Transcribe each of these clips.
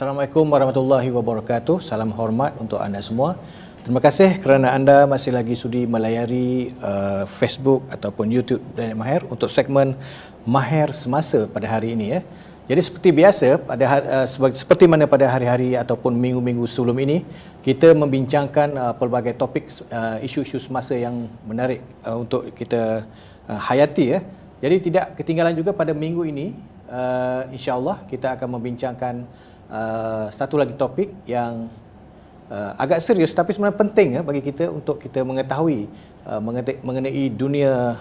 Assalamualaikum warahmatullahi wabarakatuh. Salam hormat untuk anda semua. Terima kasih kerana anda masih lagi sudi melayari Facebook ataupun YouTube Planet Mahir untuk segmen Mahir Semasa pada hari ini ya. Jadi seperti biasa seperti mana pada hari-hari ataupun minggu-minggu sebelum ini, kita membincangkan pelbagai topik isu-isu semasa yang menarik untuk kita hayati ya. Jadi tidak ketinggalan juga pada minggu ini, insya-Allah kita akan membincangkan satu lagi topik yang agak serius tapi sebenarnya penting ya bagi kita untuk kita mengetahui mengenai dunia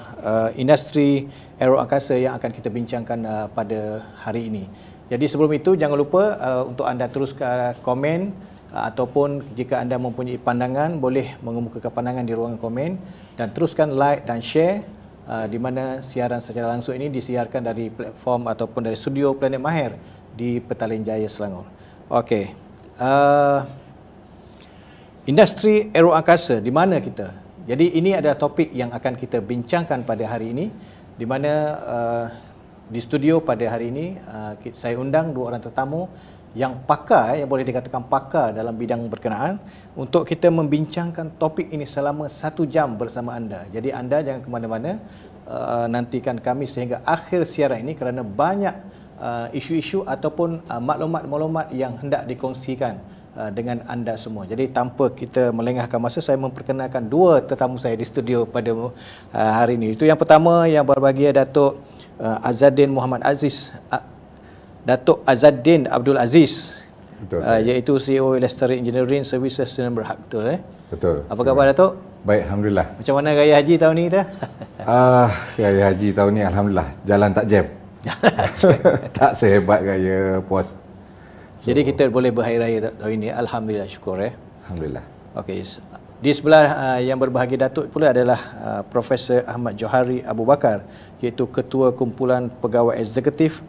industri aeroangkasa yang akan kita bincangkan pada hari ini. Jadi sebelum itu jangan lupa untuk anda teruskan komen ataupun jika anda mempunyai pandangan boleh mengemukakan pandangan di ruangan komen dan teruskan like dan share di mana siaran secara langsung ini disiarkan dari platform ataupun dari studio Planet Mahir di Petaling Jaya, Selangor. Okey. Industri aeroangkasa di mana kita? Jadi ini adalah topik yang akan kita bincangkan pada hari ini di mana di studio pada hari ini saya undang dua orang tetamu yang pakar, yang boleh dikatakan pakar dalam bidang berkenaan untuk kita membincangkan topik ini selama 1 jam bersama anda. Jadi anda jangan ke mana-mana, nantikan kami sehingga akhir siaran ini kerana banyak isu-isu ataupun maklumat-maklumat yang hendak dikongsikan dengan anda semua. Jadi tanpa kita melengahkan masa, saya memperkenalkan dua tetamu saya di studio pada hari ini. Itu yang pertama yang berbahagia Datuk Azzaddin Muhammad Aziz, Datuk Azzaddin Abdul Aziz. Betul. Iaitu CEO Lestari Engineering Services dan Berhad, betul Betul. Apa khabar Datuk? Baik, alhamdulillah. Macam mana raya haji tahun ni dah? Raya haji tahun ni alhamdulillah jalan tak jam. Tak sehebat raya puas. Jadi kita boleh berhari raya tahun ini, alhamdulillah, syukur Alhamdulillah. Okey. Di sebelah yang berbahagia Datuk pula adalah Profesor Ahmad Johari Abu Bakar, iaitu Ketua Kumpulan Pegawai Eksekutif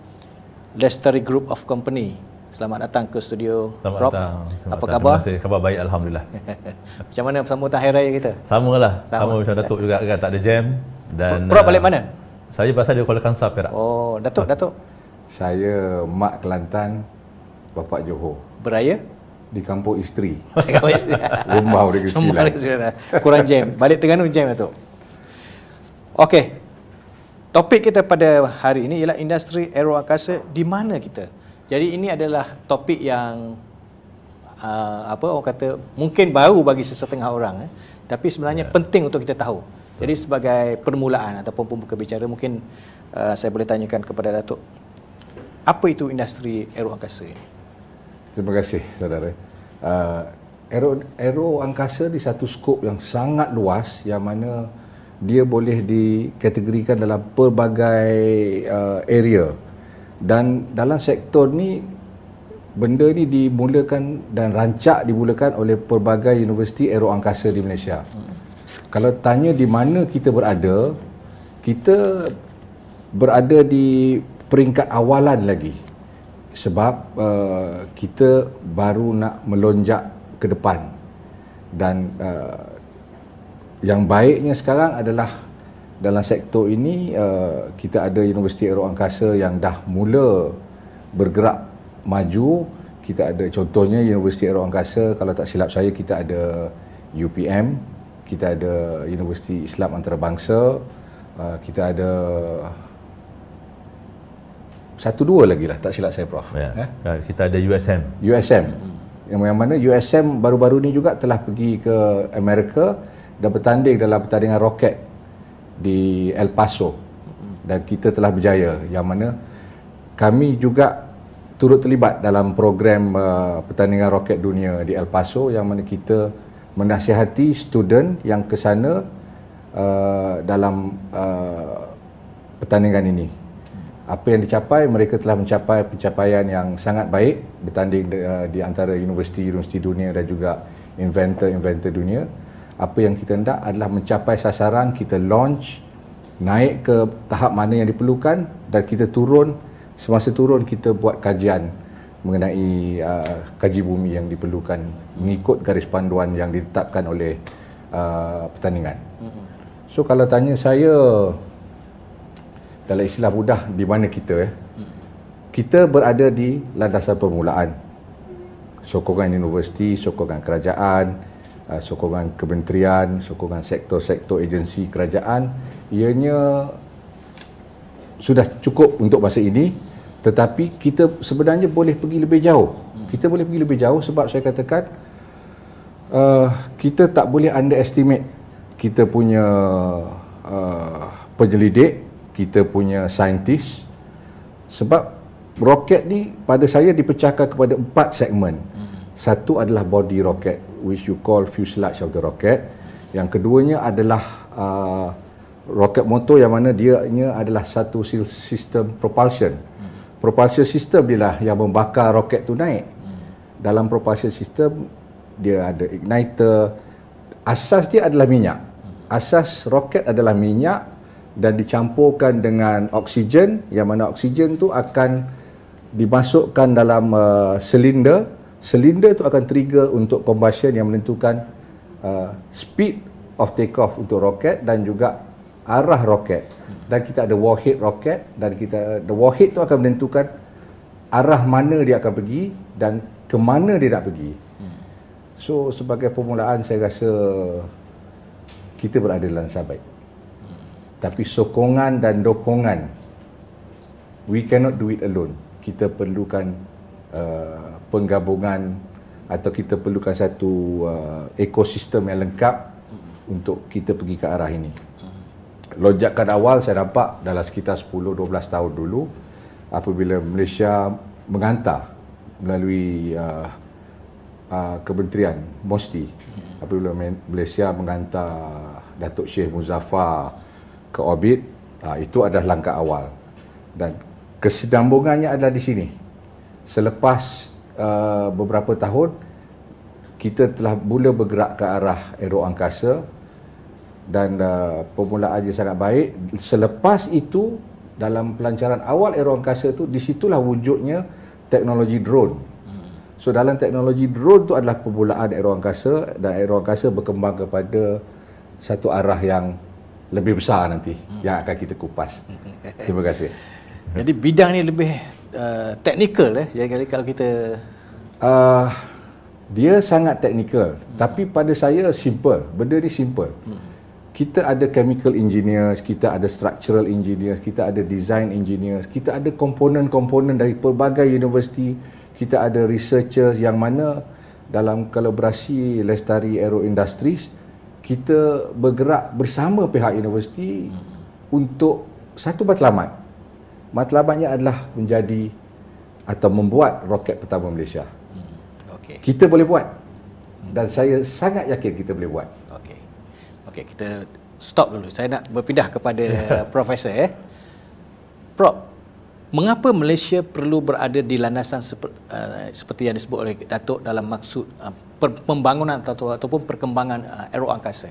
Lestari Group of Company. Selamat datang ke studio. Selamat Prof. datang. Apa khabar? Terima kasih. Khabar baik, alhamdulillah. Macam mana sambutan hari raya kita? Sama macam Datuk juga kan, tak ada jam. Dan Prof balik mana? Saya berasal dari Kuala Kangsar, Perak. Oh, Datuk. Saya Mak Kelantan, Bapak Johor. Beraya? Di kampung isteri. Rumah Negeri Sembilan. Kurang jam. Balik Terengganu jam Datuk. Okey. Topik kita pada hari ini ialah industri aeroangkasa di mana kita. Jadi ini adalah topik yang orang kata mungkin baru bagi sesetengah orang, tapi sebenarnya penting untuk kita tahu. Jadi sebagai permulaan ataupun pembuka bicara, mungkin saya boleh tanyakan kepada Datuk, apa itu industri aeroangkasa ini? Terima kasih saudara. Aeroangkasa di satu skop yang sangat luas yang mana dia boleh dikategorikan dalam pelbagai area. Dan dalam sektor ni, benda ni dimulakan dan dimulakan oleh pelbagai universiti aeroangkasa di Malaysia. Kalau tanya di mana kita berada di peringkat awalan lagi. Sebab kita baru nak melonjak ke depan. Dan yang baiknya sekarang adalah dalam sektor ini kita ada universiti aeroangkasa yang dah mula bergerak maju. Kita ada contohnya universiti aeroangkasa, kalau tak silap saya kita ada UPM, kita ada Universiti Islam Antarabangsa, kita ada satu dua lagi lah, tak silap saya Prof. Kita ada USM. Yang mana USM baru-baru ni juga telah pergi ke Amerika dan bertanding dalam pertandingan roket di El Paso, dan kita telah berjaya, yang mana kami juga turut terlibat dalam program pertandingan roket dunia di El Paso, yang mana kita menasihati student yang ke sana dalam pertandingan ini. Apa yang dicapai, mereka telah mencapai pencapaian yang sangat baik bertanding di antara universiti-universiti dunia dan juga inventor-inventor dunia. Apa yang kita hendak adalah mencapai sasaran, kita launch, naik ke tahap mana yang diperlukan, dan kita turun, semasa turun kita buat kajian mengenai kaji bumi yang diperlukan mengikut garis panduan yang ditetapkan oleh pertandingan. So kalau tanya saya, dalam istilah mudah, di mana kita kita berada di landasan permulaan. sokongan universiti, sokongan kerajaan, sokongan kementerian, sokongan sektor-sektor agensi kerajaan, ianya sudah cukup untuk masa ini. Tetapi kita sebenarnya boleh pergi lebih jauh. Kita boleh pergi lebih jauh sebab saya katakan kita tak boleh underestimate kita punya penyelidik, kita punya saintis. Sebab roket ni pada saya dipecahkan kepada 4 segmen. Satu adalah body rocket, which you call fuselage of the rocket. Yang keduanya adalah roket motor, yang mana dia adalah satu sistem propulsion. Propulsion system dia lah yang membakar roket tu naik. Dalam propulsion system dia ada igniter. Asas dia adalah minyak. Asas roket adalah minyak dan dicampurkan dengan oksigen, yang mana oksigen tu akan dimasukkan dalam silinder. Silinder tu akan trigger untuk combustion yang menentukan speed of take off untuk roket dan juga arah roket. Dan kita ada warhead roket, dan the warhead tu akan menentukan arah mana dia akan pergi dan ke mana dia nak pergi. So sebagai permulaan saya rasa kita berada dalam sahabat. Tapi sokongan dan dokongan, we cannot do it alone. Kita perlukan penggabungan, atau kita perlukan satu ekosistem yang lengkap untuk kita pergi ke arah ini. Lonjakan awal saya nampak dalam sekitar 10-12 tahun dulu, apabila Malaysia menghantar melalui Kementerian MOSTI, apabila Malaysia menghantar Datuk Syekh Muzaffar ke orbit, itu adalah langkah awal. Dan kesinambungannya adalah di sini. Selepas beberapa tahun, kita telah mula bergerak ke arah aero angkasa, dan permulaannya sangat baik. Selepas itu, dalam pelancaran awal aero angkasa tu, disitulah wujudnya teknologi drone. So dalam teknologi drone tu adalah permulaan aero angkasa, dan aero angkasa berkembang kepada satu arah yang lebih besar nanti, yang akan kita kupas. Terima kasih. Jadi bidang ni lebih teknikal ya kalau kita dia sangat teknikal, tapi pada saya simple. Benda ni simple. Kita ada chemical engineers, kita ada structural engineers, kita ada design engineers, kita ada komponen-komponen dari pelbagai universiti, kita ada researchers yang mana dalam kolaborasi Lestari Aero Industries kita bergerak bersama pihak universiti untuk satu matlamat. Matlamatnya adalah menjadi atau membuat roket pertama Malaysia. Okey. Kita boleh buat, dan saya sangat yakin kita boleh buat. Okey, kita stop dulu. Saya nak berpindah kepada Profesor Prof, mengapa Malaysia perlu berada di landasan seperti yang disebut oleh Datuk dalam maksud pembangunan ataupun perkembangan aero angkasa?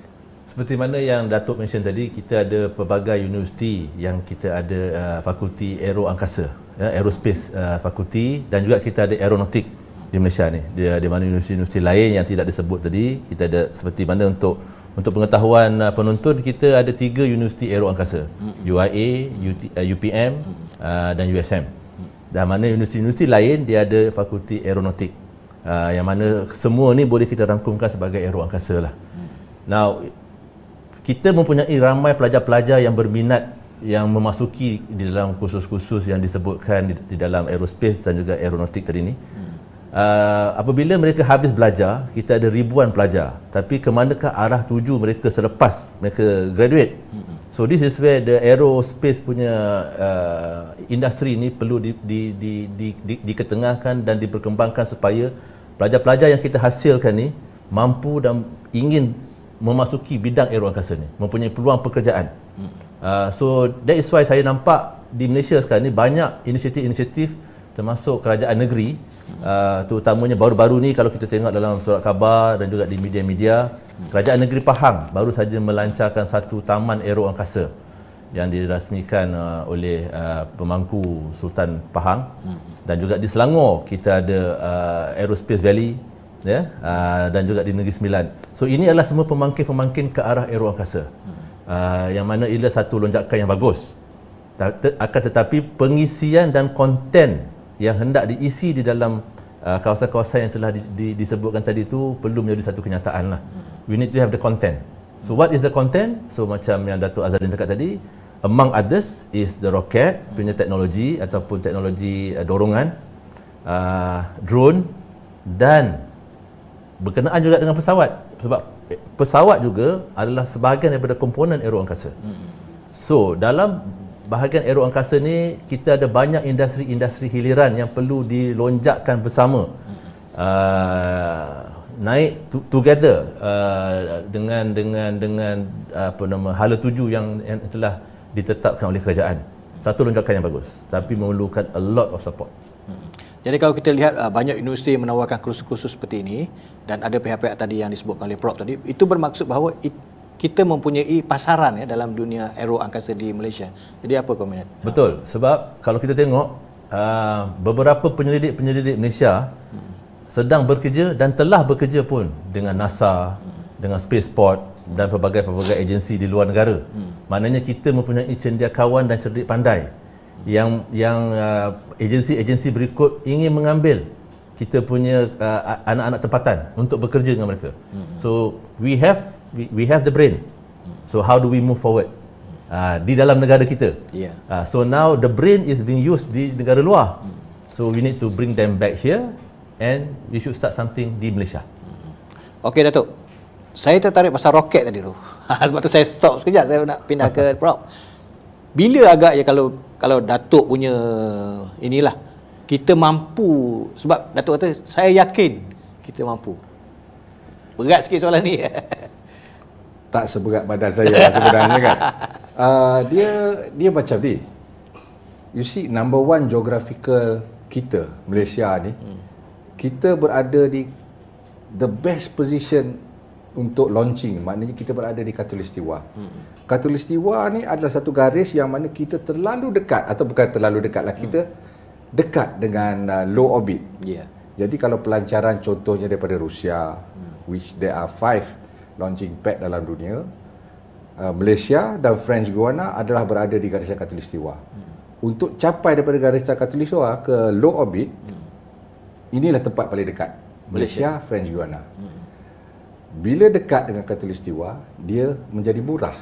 Seperti mana yang Datuk mention tadi, kita ada pelbagai universiti yang kita ada fakulti aero angkasa, aerospace fakulti, dan juga kita ada aeronautik di Malaysia ni. Di mana universiti-universiti lain yang tidak disebut tadi, kita ada seperti mana untuk pengetahuan penonton, kita ada 3 universiti aero angkasa, UIA, UPM dan USM. Dan mana universiti-universiti lain dia ada fakulti aeronautik, yang mana semua ni boleh kita rangkumkan sebagai aero angkasa lah. Now, kita mempunyai ramai pelajar-pelajar yang berminat yang memasuki di dalam kursus-kursus yang disebutkan di dalam aerospace dan juga aeronautik tadi ni. Apabila mereka habis belajar, kita ada ribuan pelajar, tapi ke manakah arah tuju mereka selepas mereka graduate? So this is where the aerospace punya industri ni perlu diketengahkan dan diperkembangkan supaya pelajar-pelajar yang kita hasilkan ni mampu dan ingin memasuki bidang aero angkasa ni, mempunyai peluang pekerjaan. So that is why saya nampak di Malaysia sekarang ni banyak inisiatif-inisiatif termasuk kerajaan negeri, terutamanya baru-baru ni kalau kita tengok dalam surat khabar dan juga di media-media, kerajaan negeri Pahang baru saja melancarkan satu taman aero angkasa yang dirasmikan oleh pemangku Sultan Pahang. Dan juga di Selangor kita ada Aerospace Valley, ya, dan juga di Negeri Sembilan. So ini adalah semua pemangkin-pemangkin ke arah aero angkasa, yang mana ialah satu lonjakan yang bagus. Akan tetapi pengisian dan konten yang hendak diisi di dalam kawasan-kawasan yang telah disebutkan tadi itu perlu menjadi satu kenyataan lah. We need to have the content. So what is the content? So macam yang Datuk Azharin cakap tadi, among others is the rocket punya teknologi ataupun teknologi dorongan, drone, dan berkenaan juga dengan pesawat, sebab pesawat juga adalah sebahagian daripada komponen aero angkasa. So dalam bahagian aero angkasa ni kita ada banyak industri-industri hiliran yang perlu dilonjakkan bersama, naik together dengan apa nama hala tuju yang telah ditetapkan oleh kerajaan. Satu lonjakan yang bagus, tapi memerlukan a lot of support. Jadi kalau kita lihat banyak universiti yang menawarkan kursus-kursus seperti ini, dan ada pihak-pihak tadi yang disebutkan oleh Prof tadi, itu bermaksud bahawa kita mempunyai pasaran ya dalam dunia aero angkasa di Malaysia. Jadi apa komen? Betul, sebab kalau kita tengok beberapa penyelidik Malaysia sedang bekerja dan telah bekerja pun dengan NASA, dengan Spaceport dan pelbagai agensi di luar negara. Maknanya kita mempunyai cendekiawan dan cerdik pandai yang agensi-agensi berikut ingin mengambil kita punya anak-anak tempatan untuk bekerja dengan mereka. So we have the brain. So how do we move forward di dalam negara kita? So now the brain is being used di negara luar. So we need to bring them back here and we should start something di Malaysia. Okey Datuk, saya tertarik pasal roket tadi tu. Sebab tu saya stop sekejap, saya nak pindah ke Prof. Bila agaknya kalau Datuk punya inilah kita mampu, sebab Datuk kata saya yakin kita mampu. Berat sikit soalan ni. Tak seberat badan saya sebenarnya kan. Dia macam ni. You see, number one geographical kita Malaysia ni, kita berada di the best position untuk launching. Maknanya kita berada di Khatulistiwa. Khatulistiwa ni adalah satu garis yang mana kita terlalu dekat, atau bukan terlalu dekat lah, kita dekat dengan low orbit. Jadi kalau pelancaran contohnya daripada Rusia, which there are 5 launching pad dalam dunia, Malaysia dan French Guiana adalah berada di garisan Khatulistiwa. Untuk capai daripada garisan Khatulistiwa ke low orbit, inilah tempat paling dekat, Malaysia, French Guiana. Bila dekat dengan Khatulistiwa, dia menjadi murah.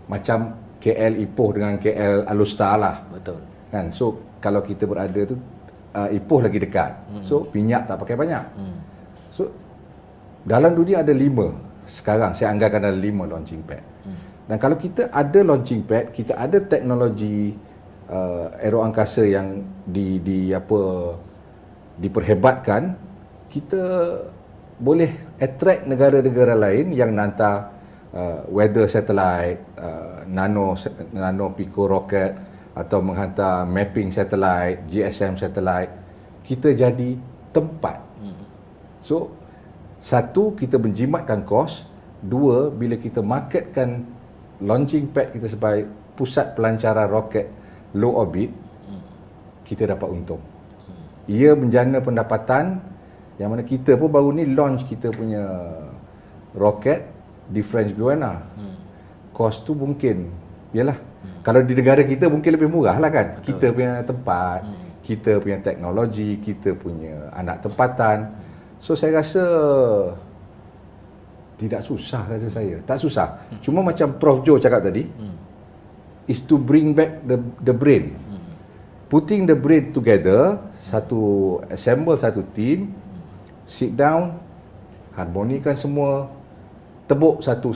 Macam KL Ipoh dengan KL Alustar lah. Betul. Kan? So kalau kita berada tu, Ipoh lagi dekat. So minyak tak pakai banyak. So dalam dunia ada 5 sekarang, saya anggarkan ada 5 launching pad. Dan kalau kita ada launching pad, kita ada teknologi aero angkasa yang diperhebatkan, kita boleh attract negara-negara lain yang hantar weather satellite, nano pico rocket, atau menghantar mapping satellite, GSM satellite. Kita jadi tempat. So, satu, kita menjimatkan kos. Dua, bila kita marketkan launching pad kita sebagai pusat pelancaran roket low orbit, kita dapat untung. Ia menjana pendapatan, yang mana kita pun baru ni launch kita punya roket di French Guiana. Kos tu mungkin, yalah, kalau di negara kita mungkin lebih murah lah kan. Betul. Kita punya tempat, kita punya teknologi, kita punya anak tempatan. So saya rasa tidak susah, rasa saya. Tak susah. Cuma macam Prof Joe cakap tadi, is to bring back the brain. Putting the brain together, assemble satu team, sit down, harmonikan semua, tebuk satu,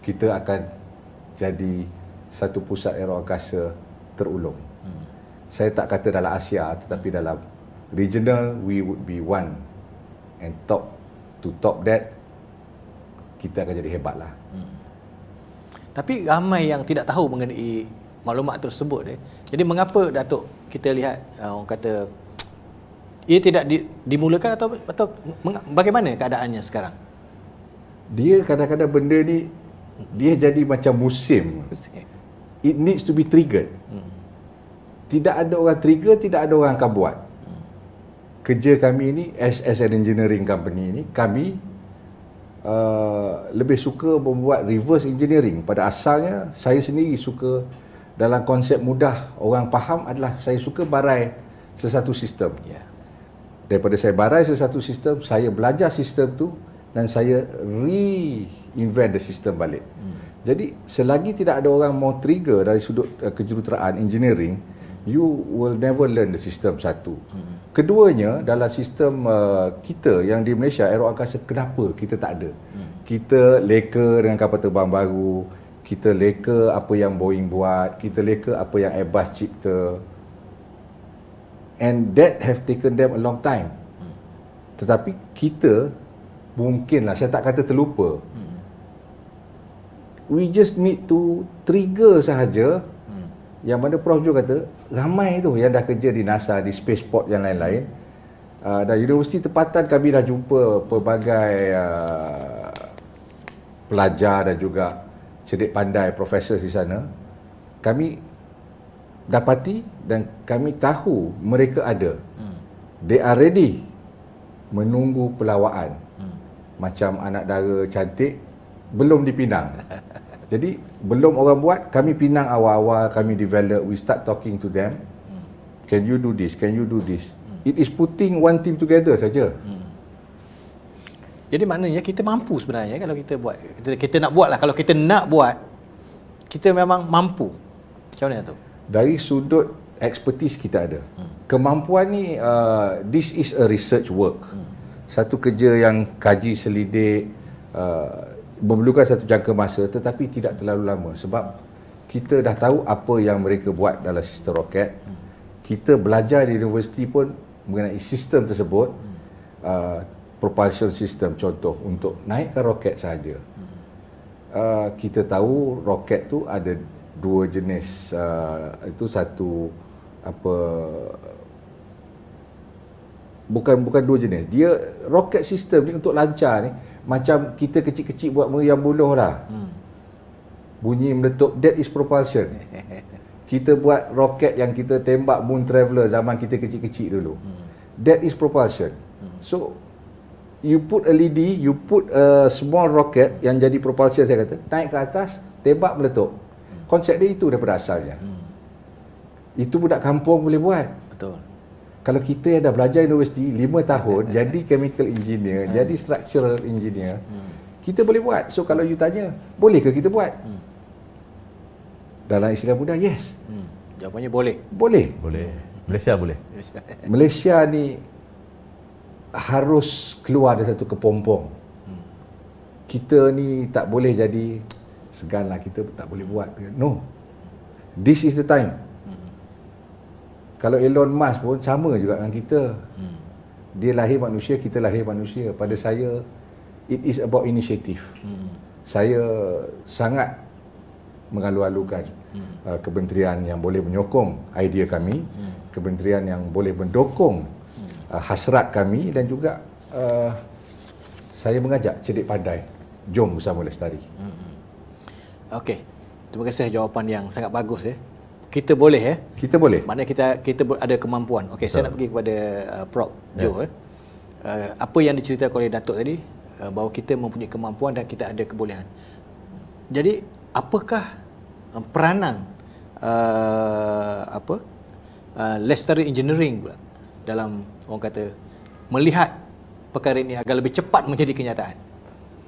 kita akan jadi satu pusat aero angkasa terulung. Saya tak kata dalam Asia, tetapi dalam regional, we would be one. And to top that, kita akan jadi hebat lah. Tapi ramai yang tidak tahu mengenai maklumat tersebut. Jadi mengapa Datuk kita lihat orang kata ia tidak dimulakan atau bagaimana keadaannya sekarang? Dia kadang-kadang benda ni dia jadi macam musim. It needs to be triggered. Tidak ada orang trigger, tidak ada orang akan buat. Kerja kami ni as an engineering company ni, kami lebih suka membuat reverse engineering. Pada asalnya saya sendiri suka, dalam konsep mudah orang faham adalah, saya suka barai sesuatu sistem. Ya. Daripada saya barai sesuatu sistem, saya belajar sistem tu dan saya reinvent the sistem balik. Jadi selagi tidak ada orang mau trigger dari sudut kejuruteraan engineering, you will never learn the system satu. Keduanya, dalam sistem kita yang di Malaysia, aero angkasa, kenapa kita tak ada? Kita leka dengan kapal terbang baru, kita leka apa yang Boeing buat, kita leka apa yang Airbus cipta. And that have taken them a long time. Tetapi kita mungkinlah, saya tak kata terlupa. We just need to trigger sahaja. Yang mana Prof Jo kata, ramai tu yang dah kerja di NASA, di spaceport yang lain-lain. Dan universiti tempatan kami dah jumpa pelbagai pelajar dan juga cerdik pandai profesor di sana. Kami dapati dan kami tahu mereka ada. They are ready menunggu pelawaan. Macam anak dara cantik belum dipinang. Jadi belum orang buat, kami pinang awal-awal, kami develop, we start talking to them. Can you do this? Can you do this? It is putting one team together saja. Jadi maknanya kita mampu sebenarnya kalau kita buat. Kita nak buat lah. Kalau kita nak buat, kita memang mampu. Macam mana tu? Dari sudut expertise kita ada. Kemampuan ni, this is a research work. Satu kerja yang kaji selidik, memerlukan satu jangka masa tetapi tidak terlalu lama sebab kita dah tahu apa yang mereka buat dalam sistem roket. Kita belajar di universiti pun mengenai sistem tersebut, propulsion system contoh untuk naikkan roket sahaja. Kita tahu roket tu ada dua jenis, itu satu apa, bukan dua jenis. Dia roket sistem ni untuk lancar ni macam kita kecil-kecil buat meriam buluh lah. Bunyi meletup, that is propulsion. Kita buat roket yang kita tembak Moon Traveller zaman kita kecil-kecil dulu. That is propulsion. So you put a LED, you put a small rocket yang jadi propulsion, saya kata, naik ke atas, tembak meletup. Konsep dia itu daripada asalnya. Itu budak kampung boleh buat. Betul. Kalau kita yang dah belajar universiti 5 tahun jadi chemical engineer, jadi structural engineer, kita boleh buat. So kalau you tanya, bolehkah kita buat? Dalam istilah mudah, yes. Jawapannya boleh. Boleh. Boleh. Malaysia boleh. Malaysia ni harus keluar dari satu kepompong. Kita ni tak boleh jadi seganlah kita tak boleh buat. No. This is the time. Kalau Elon Musk pun sama juga dengan kita. Dia lahir manusia, kita lahir manusia. Pada saya, it is about initiative. Saya sangat mengalu-alukan kementerian yang boleh menyokong idea kami, kementerian yang boleh mendukung hasrat kami dan juga saya mengajak cerdik pandai, jom bersama lestari. Okey. Terima kasih jawapan yang sangat bagus ya. Kita boleh Kita boleh. Maknanya kita ada kemampuan. Okey, saya nak pergi kepada Prof Jo. Apa yang diceritakan oleh Datuk tadi, bahawa kita mempunyai kemampuan dan kita ada kebolehan. Jadi, apakah peranan Lestari Engineering pula dalam orang kata melihat perkara ini agar lebih cepat menjadi kenyataan?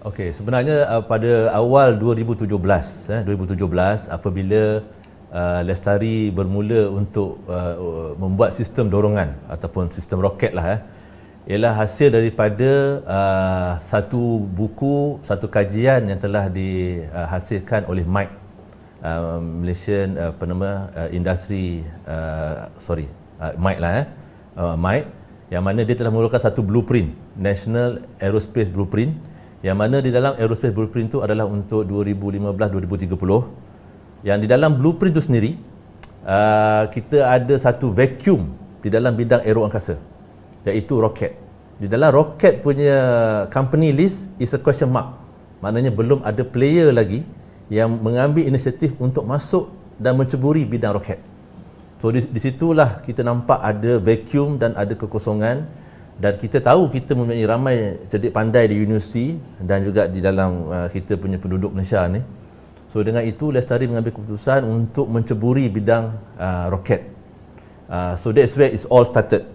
Okey, sebenarnya pada awal 2017 apabila Lestari bermula untuk membuat sistem dorongan ataupun sistem roket lah, ialah hasil daripada satu buku, satu kajian yang telah dihasilkan oleh MITE, Malaysian Industry MITE lah, MITE, yang mana dia telah mengeluarkan satu blueprint, National Aerospace Blueprint, yang mana di dalam Aerospace Blueprint itu adalah untuk 2015-2030. Yang di dalam blueprint itu sendiri, kita ada satu vacuum di dalam bidang aero angkasa, iaitu roket. Di dalam roket punya company list is a question mark. Maknanya belum ada player lagi yang mengambil inisiatif untuk masuk dan menceburi bidang roket. So di situlah kita nampak ada vacuum dan ada kekosongan, dan kita tahu kita mempunyai ramai cerdik pandai di universiti dan juga di dalam kita punya penduduk Malaysia ni. So dengan itu Lestari mengambil keputusan untuk menceburi bidang roket. So that's where it's all started.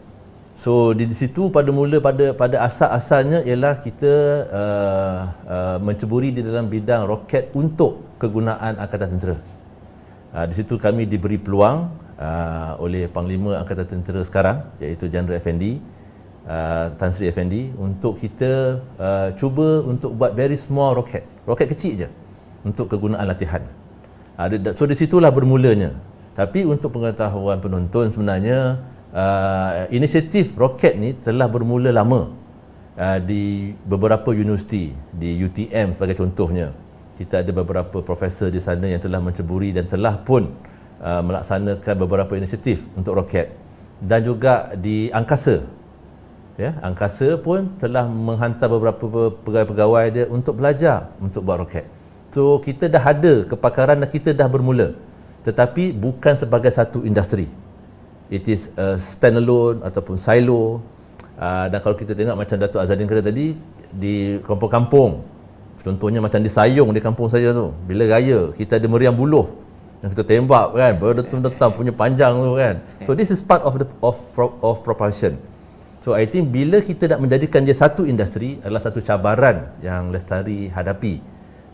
So di situ pada asal-asalnya ialah kita menceburi di dalam bidang roket untuk kegunaan Angkatan Tentera. Di situ kami diberi peluang oleh Panglima Angkatan Tentera sekarang, iaitu Jeneral Effendi, Tan Sri Effendi, untuk kita cuba untuk buat very small roket kecil je untuk kegunaan latihan. So di situlah bermulanya. Tapi untuk pengetahuan penonton, sebenarnya inisiatif roket ni telah bermula lama di beberapa universiti, di UTM sebagai contohnya. Kita ada beberapa profesor di sana yang telah menceburi dan telah pun melaksanakan beberapa inisiatif untuk roket. Dan juga di angkasa, angkasa pun telah menghantar beberapa pegawai-pegawai dia untuk belajar untuk buat roket. So kita dah ada kepakaran dan kita dah bermula, tetapi bukan sebagai satu industri. It is a standalone ataupun silo. Dan kalau kita tengok macam Datuk Azadin kata tadi, di kampung-kampung, contohnya macam di Sayong, di kampung saya tu, bila raya kita ada meriam buluh yang kita tembak kan, berdetam-detam punya panjang tu kan. So this is part of propulsion. So I think bila kita nak menjadikan dia satu industri adalah satu cabaran yang Lestari hadapi,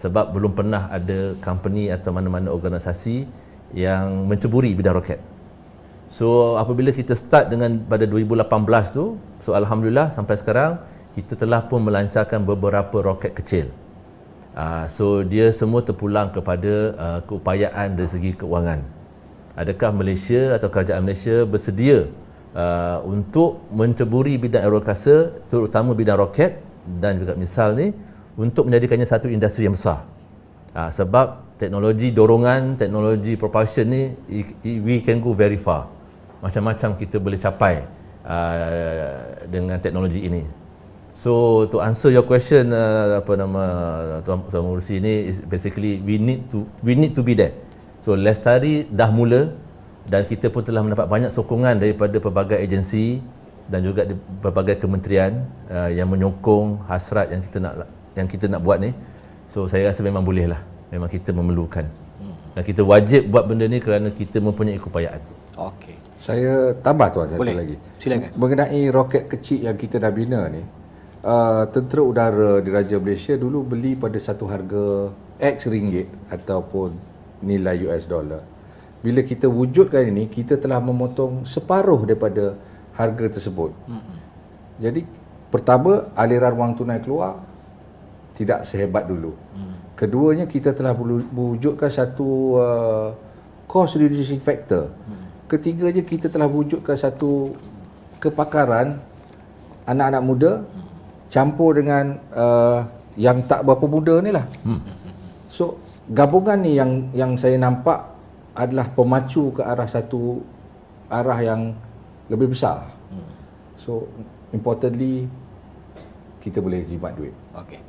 sebab belum pernah ada company atau mana-mana organisasi yang menceburi bidang roket. So apabila kita start dengan pada 2018 tu, so alhamdulillah sampai sekarang kita telah pun melancarkan beberapa roket kecil. So dia semua terpulang kepada keupayaan dari segi keuangan. Adakah Malaysia atau kerajaan Malaysia bersedia untuk menceburi bidang aerokasa, terutama bidang roket, dan juga misal ni untuk menjadikannya satu industri yang besar. Sebab teknologi dorongan, teknologi propulsion ni, we can go very far. Macam-macam kita boleh capai dengan teknologi ini. So to answer your question, Tuan Mengerusi ni, is basically we need to be there. So Lestari dah mula dan kita pun telah mendapat banyak sokongan daripada pelbagai agensi dan juga berbagai kementerian yang menyokong hasrat yang kita nak buat ni. So saya rasa memang boleh lah, memang kita memerlukan dan kita wajib buat benda ni kerana kita mempunyai keupayaan. Okey. Saya tambah tuan satu boleh, lagi. Silakan. Mengenai roket kecil yang kita dah bina ni, Tentera Udara Diraja Malaysia dulu beli pada satu harga X ringgit ataupun nilai US dollar. Bila kita wujudkan ini, kita telah memotong separuh daripada harga tersebut. Jadi pertama, aliran wang tunai keluar tidak sehebat dulu. Keduanya, kita telah mewujudkan satu cost reducing factor. Ketiganya, kita telah wujudkan satu kepakaran anak-anak muda campur dengan yang tak berapa muda ni lah. So gabungan ni yang saya nampak adalah pemacu ke arah satu arah yang lebih besar. So importantly, kita boleh jimat duit. Okey.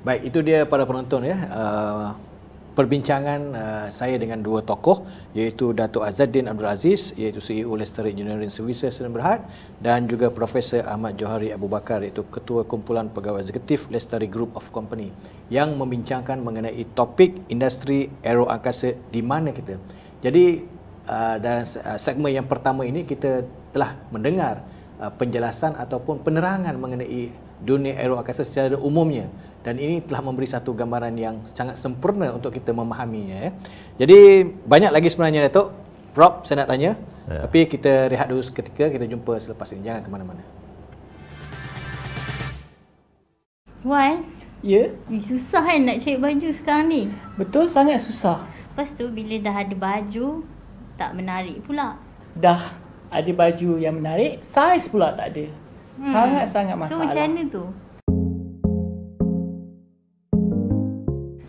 Baik, itu dia para penonton ya. Perbincangan saya dengan dua tokoh, iaitu Datuk Azadin Abdul Aziz, iaitu CEO Lestari Engineering Services Sdn Bhd, dan juga Profesor Ahmad Johari Abu Bakar, iaitu Ketua Kumpulan Pegawai Eksekutif Lestari Group of Company, yang membincangkan mengenai topik industri aero angkasa di mana kita. Jadi dalam segmen yang pertama ini kita telah mendengar penjelasan ataupun penerangan mengenai dunia aero angkasa secara umumnya, dan ini telah memberi satu gambaran yang sangat sempurna untuk kita memahaminya ya. Jadi banyak lagi sebenarnya Datuk Prof saya nak tanya, tapi kita rehat dulu seketika, kita jumpa selepas ini, jangan ke mana-mana. Wan, ya? Susah kan nak cari baju sekarang ni? Betul, sangat susah. Lepas tu bila dah ada baju, tak menarik pula. Dah ada baju yang menarik, saiz pula tak ada. Sangat-sangat masalah. So macam mana tu?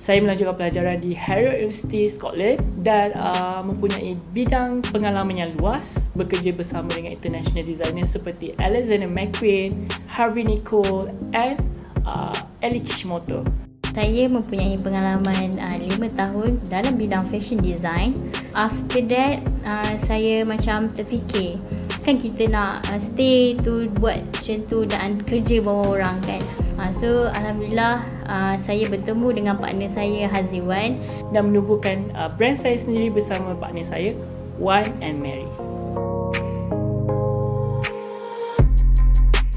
Saya melanjutkan pelajaran di Harrow University, Scotland, dan mempunyai bidang pengalaman yang luas, bekerja bersama dengan international designer seperti Alexander McQueen, Harvey Nicole and Eli Kishimoto. Saya mempunyai pengalaman 5 tahun dalam bidang fashion design. After that, saya macam terfikir, kan kita nak stay tu, buat macam tu dan kerja bawah orang kan. So Alhamdulillah saya bertemu dengan partner saya Haziwan dan menubuhkan brand saya sendiri bersama partner saya, Wan and Mary.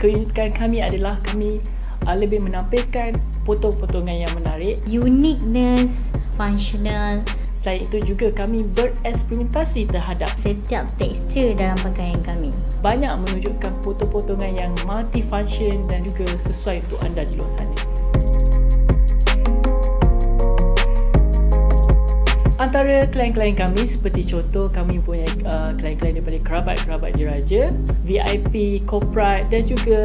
Keunikan kami adalah kami lebih menampilkan potong-potongan yang menarik. Uniqueness, functional. Selain itu juga kami bereksperimentasi terhadap Setiap tekstur dalam pakaian kami. banyak menunjukkan potong-potongan yang multifunction dan juga sesuai untuk anda di luar sana. Antara klien-klien kami seperti contoh kami punya klien-klien daripada kerabat-kerabat diraja, VIP, corporate dan juga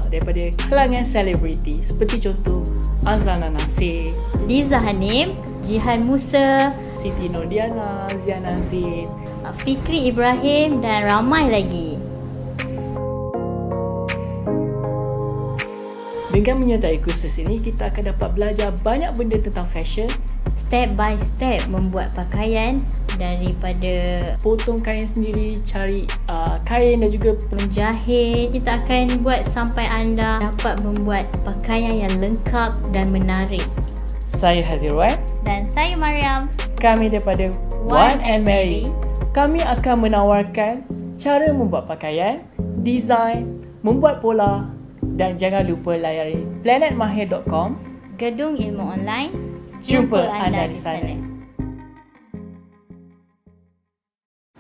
daripada kalangan selebriti seperti contoh Azana Nasir, Liza Hanim, Jihan Musa, Siti Nordiana, Ziana Zain. Fikri Ibrahim dan ramai lagi. Dengan menyertai kursus ini, kita akan dapat belajar banyak benda tentang fashion, Step by step membuat pakaian daripada potong kain sendiri, cari kain dan juga menjahit. Kita akan buat sampai anda dapat membuat pakaian yang lengkap dan menarik. Saya Hazirwan. Dan saya Mariam. Kami daripada Wan and Mary. Kami akan menawarkan cara membuat pakaian, desain, membuat pola dan jangan lupa layari planetmahir.com. Gedung Ilmu Online. Jumpa anda di sana.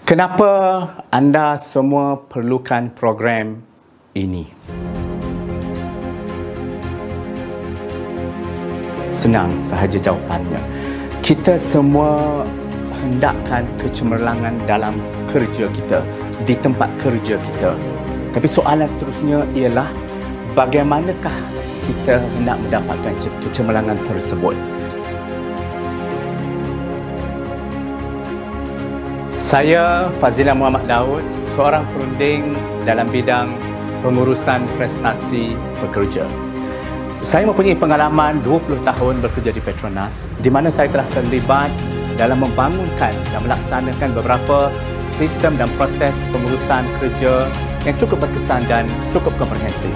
Kenapa anda semua perlukan program ini? Senang sahaja jawapannya. Kita semua hendakkan kecemerlangan dalam kerja kita, di tempat kerja kita. Tapi soalan seterusnya ialah bagaimanakah kita hendak mendapatkan kecemerlangan tersebut? Saya Fazilah Muhammad Daud, seorang perunding dalam bidang pengurusan prestasi pekerja. Saya mempunyai pengalaman 20 tahun bekerja di Petronas, di mana saya telah terlibat dalam membangunkan dan melaksanakan beberapa sistem dan proses pengurusan kerja yang cukup berkesan dan cukup komprehensif.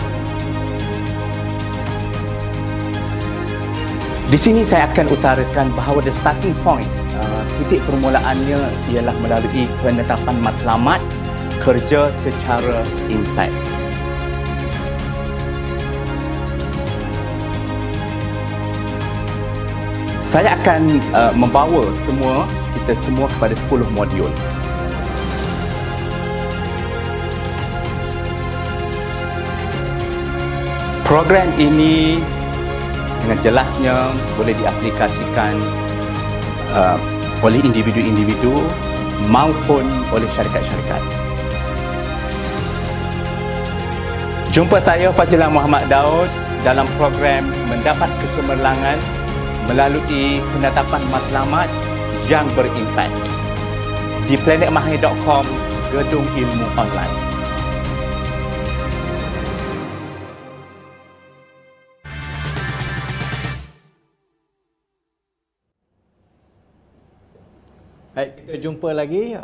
Di sini saya akan utarakan bahawa the starting point, titik permulaannya ialah melalui penetapan matlamat kerja secara impact. Saya akan membawa kita semua kepada 10 modul. Program ini dengan jelasnya boleh diaplikasikan oleh individu-individu maupun oleh syarikat-syarikat. Jumpa saya Fazilah Muhammad Daud dalam program Mendapat Kecemerlangan melalui penetapan matlamat yang berimpak di planetmahir.com, Gedung Ilmu Online. Baik, kita jumpa lagi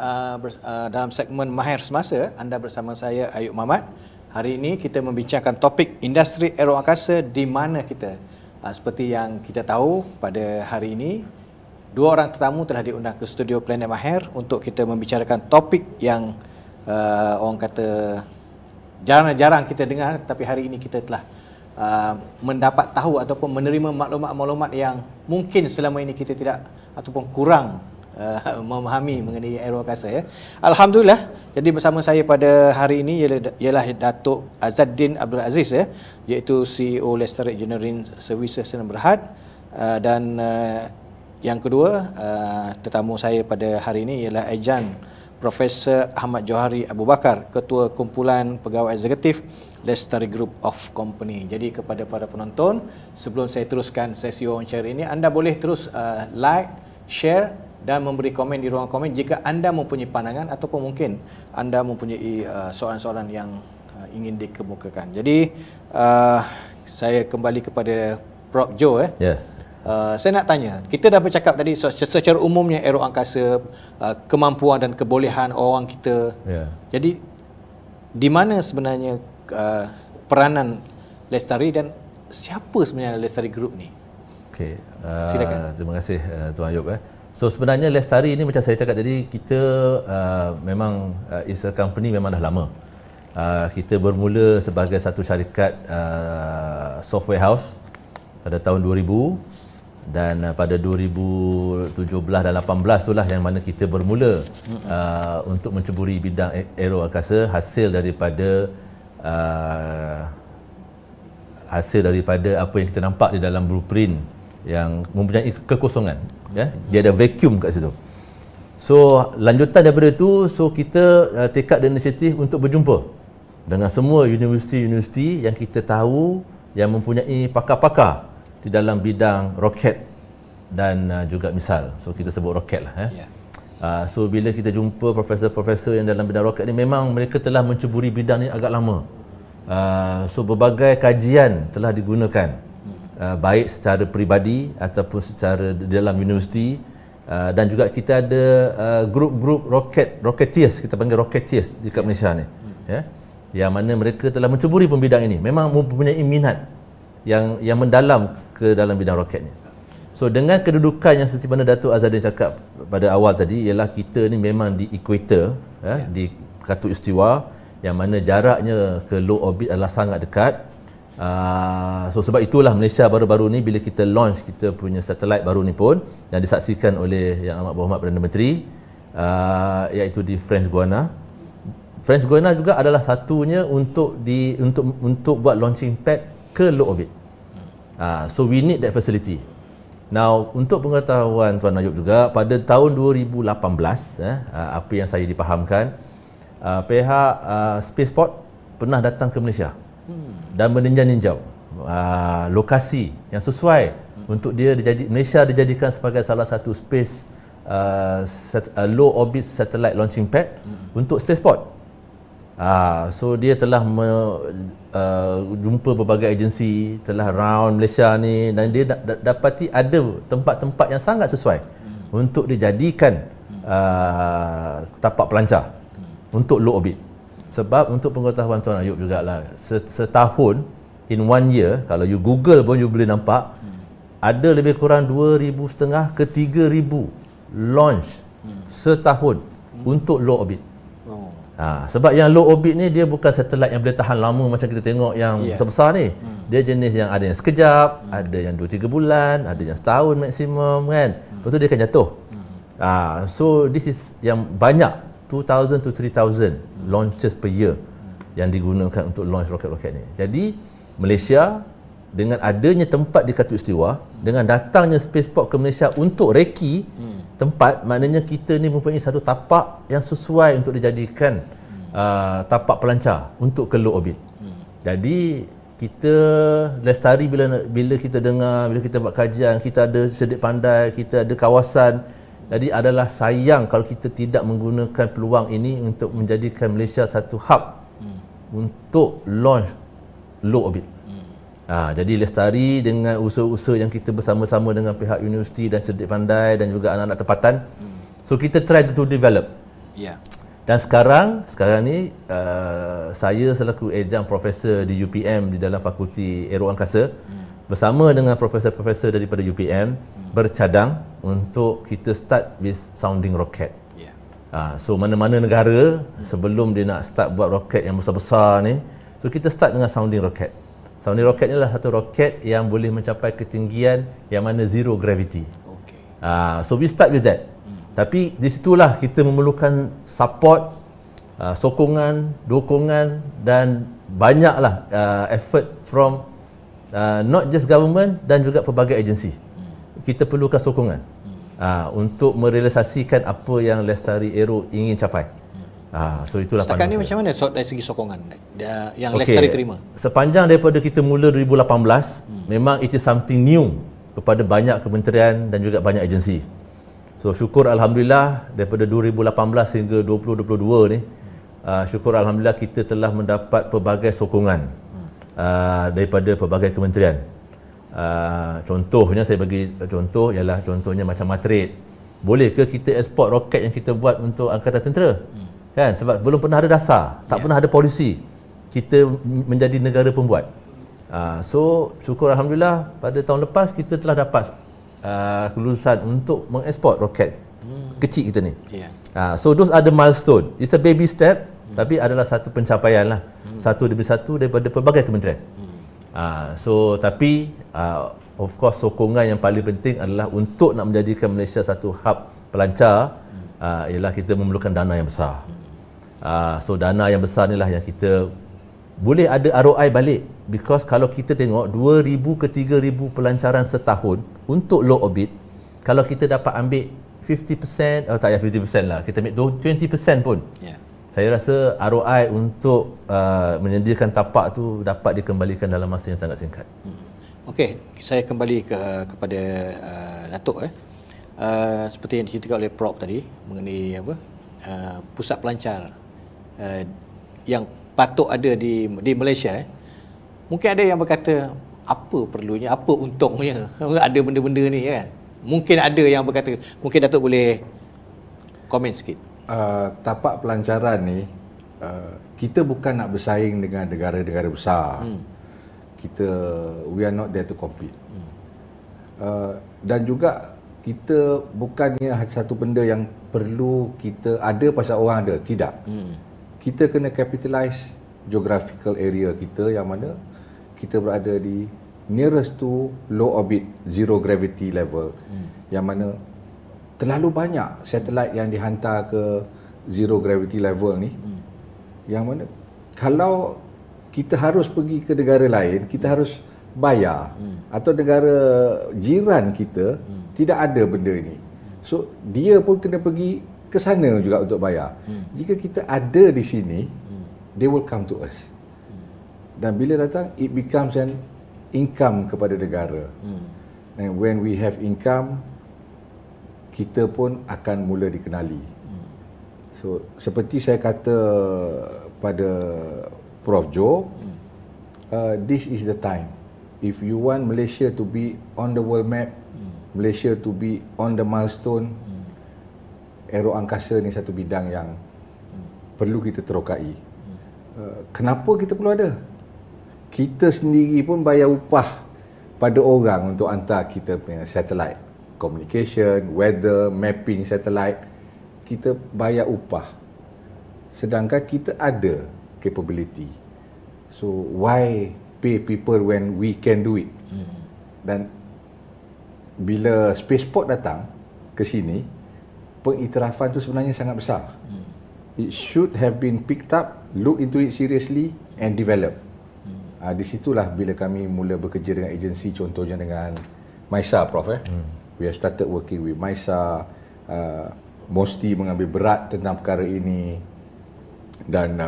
dalam segmen Mahir Semasa. Anda bersama saya Ayub Muhammad. Hari ini kita membincangkan topik industri aeroangkasa di mana kita. Seperti yang kita tahu, pada hari ini dua orang tetamu telah diundang ke studio Planet Mahir untuk kita membicarakan topik yang orang kata jarang-jarang kita dengar, tapi hari ini kita telah mendapat tahu ataupun menerima maklumat-maklumat yang mungkin selama ini kita tidak ataupun kurang memahami mengenai aeroangkasa ya. Alhamdulillah, jadi bersama saya pada hari ini ialah Datuk Azzaddin Abdul Aziz ya, iaitu CEO Lestari Engineering Services Sdn Bhd, dan yang kedua tetamu saya pada hari ini ialah Ejan Profesor Ahmad Johari Abu Bakar, Ketua Kumpulan Pegawai Eksekutif Lestari Group of Company. Jadi kepada para penonton, sebelum saya teruskan sesi wawancara ini, anda boleh terus like, share dan memberi komen di ruang komen jika anda mempunyai pandangan ataupun mungkin anda mempunyai soalan-soalan yang ingin dikemukakan. Jadi saya kembali kepada Prof Joe saya nak tanya, kita dah bercakap tadi secara umumnya aeroangkasa, kemampuan dan kebolehan orang kita. Jadi di mana sebenarnya peranan Lestari dan siapa sebenarnya Lestari Group ni? Okey, silakan. Terima kasih Tuan Ayub. So sebenarnya Lestari ini macam saya cakap tadi, kita memang is a company memang dah lama. Kita bermula sebagai satu syarikat software house pada tahun 2000 dan pada 2017 dan 18 itulah yang mana kita bermula untuk menceburi bidang aero angkasa hasil daripada apa yang kita nampak di dalam blueprint yang mempunyai kekosongan, ya. Dia ada vacuum kat situ. So lanjutan daripada itu, so kita tekad dan inisiatif untuk berjumpa dengan semua universiti-universiti yang kita tahu yang mempunyai pakar-pakar di dalam bidang roket dan juga misal. So kita sebut roket lah, ya. So bila kita jumpa profesor-profesor yang dalam bidang roket ni, memang mereka telah menceburi bidang ni agak lama. So berbagai kajian telah digunakan, baik secara peribadi ataupun secara dalam universiti, dan juga kita ada grup-grup rocketeers, kita panggil rocketeers di kat Malaysia ni, ya, yang mana mereka telah menceburi pun bidang ini, memang mempunyai minat yang mendalam ke dalam bidang roket ni. So dengan kedudukan yang seperti mana Datuk Azadin cakap pada awal tadi, ialah kita ni memang di equator, di khatulistiwa, yang mana jaraknya ke low orbit adalah sangat dekat. So sebab itulah Malaysia baru-baru ni bila kita launch kita punya satelit baru ni pun, yang disaksikan oleh Yang Amat Berhormat Perdana Menteri, iaitu di French Guiana. French Guiana juga adalah satunya untuk buat launching pad ke low orbit. So we need that facility. Now untuk pengetahuan Tuan Ayub juga, pada tahun 2018 apa yang saya dipahamkan, pihak Spaceport pernah datang ke Malaysia dan meninjau-ninjau lokasi yang sesuai untuk Malaysia dijadikan sebagai salah satu space low orbit satellite launching pad untuk Spaceport. So dia telah jumpa berbagai agensi, telah round Malaysia ni, dan dia dapati ada tempat-tempat yang sangat sesuai untuk dijadikan tapak pelancar untuk low orbit. Sebab untuk pengetahuan Tuan Ayub jugalah, setahun, in 1 year, kalau you Google pun you boleh nampak, ada lebih kurang 2,500 ke 3,000 launch setahun untuk low orbit. Sebab yang low orbit ni dia bukan satelit yang boleh tahan lama macam kita tengok yang besar-besar ni. Dia jenis yang ada yang sekejap, ada yang 2-3 bulan, ada yang setahun maksimum, kan. Lepas tu dia akan jatuh. So this is yang banyak, 2,000 to 3,000 launches per year yang digunakan untuk launch roket-roket ni. Jadi Malaysia dengan adanya tempat di Khatulistiwa, dengan datangnya Spaceport ke Malaysia untuk reki tempat, maknanya kita ni mempunyai satu tapak yang sesuai untuk dijadikan tapak pelancar untuk ke low orbit. Jadi kita lestari bila kita dengar, bila kita buat kajian, kita ada sedik pandai, kita ada kawasan. Jadi adalah sayang kalau kita tidak menggunakan peluang ini untuk menjadikan Malaysia satu hub untuk launch low orbit. Jadi lestari dengan usaha-usaha yang kita bersama-sama dengan pihak universiti dan cerdik pandai dan juga anak-anak tempatan. So kita try to develop. Dan sekarang ni saya selaku adjunct profesor di UPM di dalam Fakulti Aero Angkasa bersama dengan profesor-profesor daripada UPM bercadang untuk kita start with sounding rocket. So mana-mana negara sebelum dia nak start buat roket yang besar-besar ni, so kita start dengan sounding rocket. Sounding rocket ni adalah satu roket yang boleh mencapai ketinggian yang mana zero gravity. So we start with that. Tapi di situlah kita memerlukan support, sokongan, dukungan dan banyaklah effort from not just government dan juga pelbagai agensi. Kita perlukan sokongan untuk merealisasikan apa yang Lestari Aero ingin capai. So itulah setakat ni macam mana dari segi sokongan yang Lestari terima? Sepanjang daripada kita mula 2018, memang it is something new kepada banyak kementerian dan juga banyak agensi. So syukur Alhamdulillah daripada 2018 hingga 2022 ni, syukur Alhamdulillah kita telah mendapat pelbagai sokongan daripada pelbagai kementerian. Contohnya saya bagi contoh ialah contohnya macam Matrik. Boleh ke kita ekspor roket yang kita buat untuk angkatan tentera? Kan, sebab belum pernah ada dasar, tak pernah ada polisi kita menjadi negara pembuat. So syukur Alhamdulillah pada tahun lepas kita telah dapat kelulusan untuk mengeksport roket kecil kita ni. So those are the milestone. It's a baby step, tapi adalah satu pencapaian lah, satu demi satu daripada pelbagai kementerian. Tapi of course sokongan yang paling penting adalah untuk nak menjadikan Malaysia satu hub pelancar, ialah kita memerlukan dana yang besar. Dana yang besar inilah yang kita boleh ada ROI balik, because kalau kita tengok 2,000 ke 3,000 pelancaran setahun untuk low orbit, kalau kita dapat ambil 50%, tak payah 50% lah, kita ambil 20% pun, saya rasa ROI untuk menyediakan tapak tu dapat dikembalikan dalam masa yang sangat singkat. Okey, saya kembali kepada Datuk. Seperti yang diceritakan oleh Prof tadi mengenai pusat pelancar yang patut ada di Malaysia. Mungkin ada yang berkata, apa perlunya, apa untungnya ada benda-benda ni kan. Mungkin ada yang berkata, mungkin Datuk boleh komen sikit. Tapak pelancaran ni, kita bukan nak bersaing dengan negara-negara besar. We are not there to compete. Dan juga kita bukannya satu benda yang perlu kita ada pasal orang ada. Tidak. Kita kena capitalize geographical area kita, yang mana kita berada di nearest to low orbit zero gravity level, yang mana terlalu banyak satelit yang dihantar ke zero gravity level ni, yang mana kalau kita harus pergi ke negara lain, kita harus bayar, atau negara jiran kita tidak ada benda ni, so dia pun kena pergi ke sana juga untuk bayar. Jika kita ada di sini, they will come to us. Dan bila datang, it becomes an income kepada negara. And when we have income, kita pun akan mula dikenali. So seperti saya kata pada Prof Joe, this is the time. If you want Malaysia to be on the world map, Malaysia to be on the milestone, aero angkasa ni satu bidang yang perlu kita terokai. Kenapa kita perlu ada? Kita sendiri pun bayar upah pada orang untuk hantar kita punya satellite, communication, weather, mapping satellite. Kita bayar upah. Sedangkan kita ada capability. So why pay people when we can do it? Dan bila spaceport datang ke sini, pengiktirafan tu sebenarnya sangat besar. It should have been picked up, look into it seriously and develop. Di situlah bila kami mula bekerja dengan agensi, contohnya dengan MISA, Prof. We have started working with MISA. Mosti mengambil berat tentang perkara ini, dan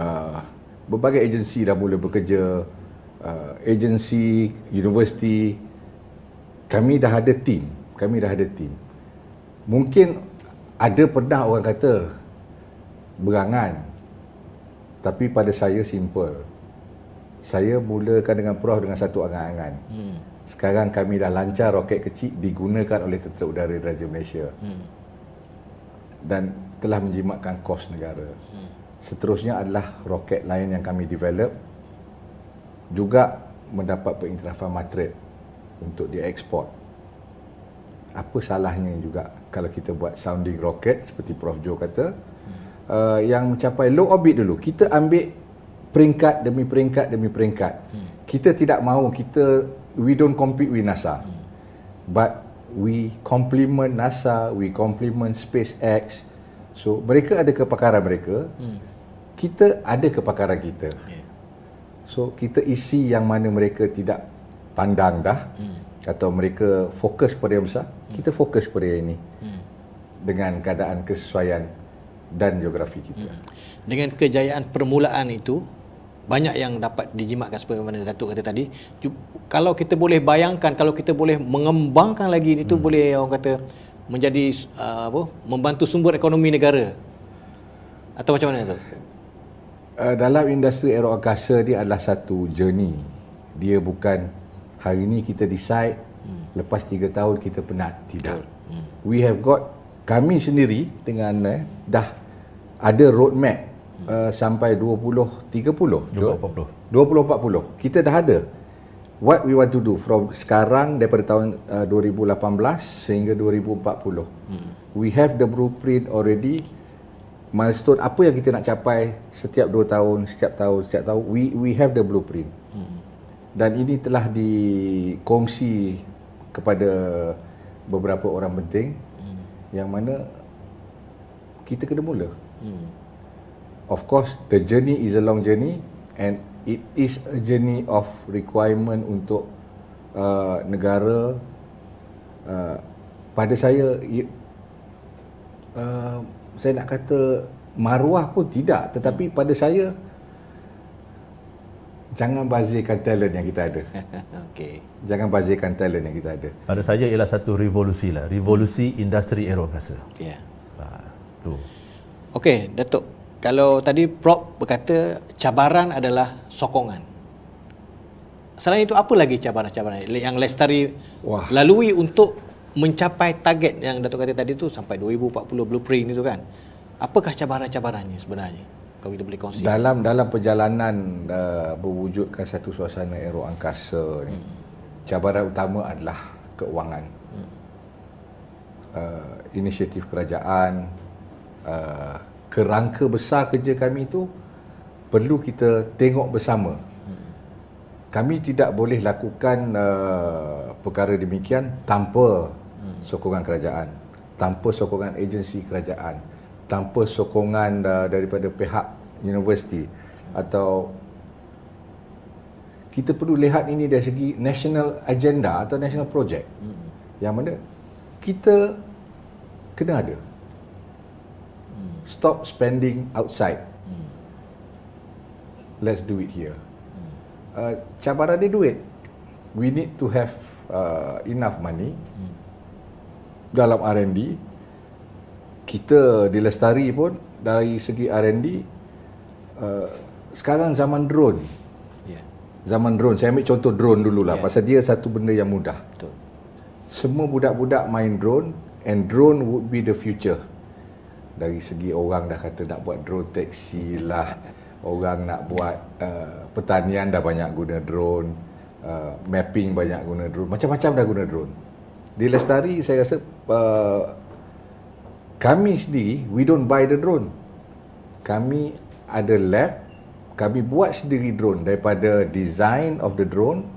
berbagai agensi dah mula bekerja. Agensi, universiti, kami dah ada tim. Mungkin ada pernah orang kata berangan, tapi pada saya simple. Saya mulakan dengan Prof dengan satu angan-angan. Sekarang kami dah lancar roket kecil digunakan oleh Tentera Udara Diraja Malaysia. Dan telah menjimatkan kos negara. Seterusnya adalah roket lain yang kami develop, juga mendapat pengiktirafan matrix untuk diekspor. Apa salahnya juga kalau kita buat sounding rocket seperti Prof Joe kata, yang mencapai low orbit dulu. Kita ambil peringkat demi peringkat. Kita tidak mahu, we don't compete with NASA. But we complement NASA, we complement SpaceX. So mereka ada kepakaran mereka, kita ada kepakaran kita. So kita isi yang mana mereka tidak pandang dah, atau mereka fokus kepada yang besar, kita fokus kepada yang ini, dengan keadaan kesesuaian dan geografi kita. Dengan kejayaan permulaan itu, banyak yang dapat dijimatkan seperti mana Datuk kata tadi. Kalau kita boleh bayangkan, kalau kita boleh mengembangkan lagi, itu boleh orang kata menjadi membantu sumber ekonomi negara. Atau macam mana tu? Dalam industri aeroangkasa dia adalah satu journey. Dia bukan hari ni kita decide, lepas 3 tahun kita penat. Tidak. We have got, kami sendiri dengan dah ada roadmap sampai 2030, 2040. Kita dah ada what we want to do from sekarang daripada tahun 2018 sehingga 2040. We have the blueprint already. milestone apa yang kita nak capai setiap 2 tahun, setiap tahun, we have the blueprint. Dan ini telah dikongsi kepada beberapa orang penting yang mana kita kena mula. Of course, the journey is a long journey and it is a journey of requirement untuk negara. Pada saya nak kata maruah pun tidak, tetapi pada saya jangan bazirkan talent yang kita ada. Okey. Jangan bazirkan talent yang kita ada. Pada saya ialah satu revolusi lah, revolusi industri aeroangkasa. Ya. Tu. Okey, Datuk. Kalau tadi Prof berkata cabaran adalah sokongan. Selain itu apa lagi cabaran-cabaran yang Lestari lalui untuk mencapai target yang Datuk kata tadi tu sampai 2040 blueprint itu kan? Apakah cabaran-cabarannya sebenarnya? Kalau kita boleh kongsi. Dalam perjalanan berwujudkan satu suasana aeroangkasa ni, cabaran utama adalah keuangan. Inisiatif kerajaan, kerangka besar kerja kami itu perlu kita tengok bersama. Kami tidak boleh lakukan perkara demikian tanpa sokongan kerajaan, tanpa sokongan agensi kerajaan, tanpa sokongan daripada pihak universiti, atau kita perlu lihat ini dari segi national agenda atau national project yang mana kita kena ada. Stop spending outside. Let's do it here. Cabaran dia duit. We need to have enough money dalam R&D. Kita di Lestari pun dari segi R&D sekarang zaman drone. Zaman drone, saya ambil contoh drone dululah, pasal dia satu benda yang mudah. Betul. Semua budak-budak main drone, and drone would be the future. Dari segi orang dah kata nak buat drone taxi lah, orang nak buat pertanian dah banyak guna drone, mapping banyak guna drone, macam-macam dah guna drone. Di Lestari saya rasa kami sendiri, we don't buy the drone. Kami ada lab, kami buat sendiri drone, daripada design of the drone,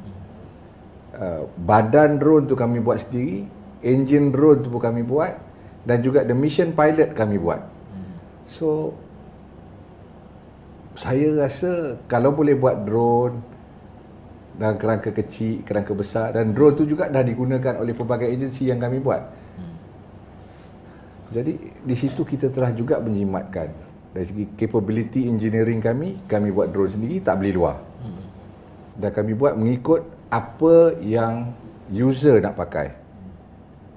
badan drone tu kami buat sendiri, engine drone tu pun kami buat, dan juga the mission pilot kami buat. So saya rasa kalau boleh buat drone dalam kerangka kecil, kerangka besar, dan drone tu juga dah digunakan oleh pelbagai agensi yang kami buat. Jadi di situ kita telah juga menjimatkan dari segi capability engineering kami buat drone sendiri, tak beli luar. Dan kami buat mengikut apa yang user nak pakai.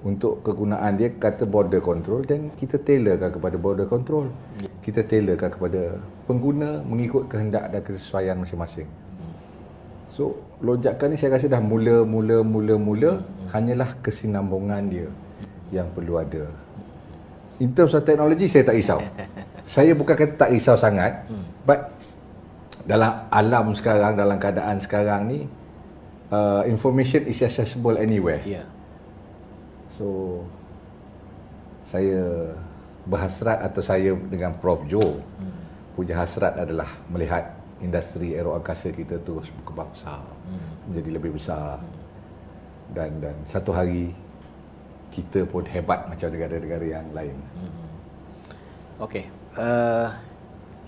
Untuk kegunaan dia kata border control, dan kita tailorkan kepada border control. Kita tailorkan kepada pengguna mengikut kehendak dan kesesuaian masing-masing. So, lonjakan ni saya rasa dah mula, hanyalah kesinambungan dia yang perlu ada. In terms of teknologi, saya tak risau. Saya bukan kata tak risau sangat, but dalam alam sekarang, dalam keadaan sekarang ni, information is accessible anywhere. So, saya berhasrat, atau saya dengan Prof Joe punya hasrat adalah melihat industri aeroangkasa kita terus berkembang besar, menjadi lebih besar, dan satu hari kita pun hebat macam negara-negara yang lain. Okey,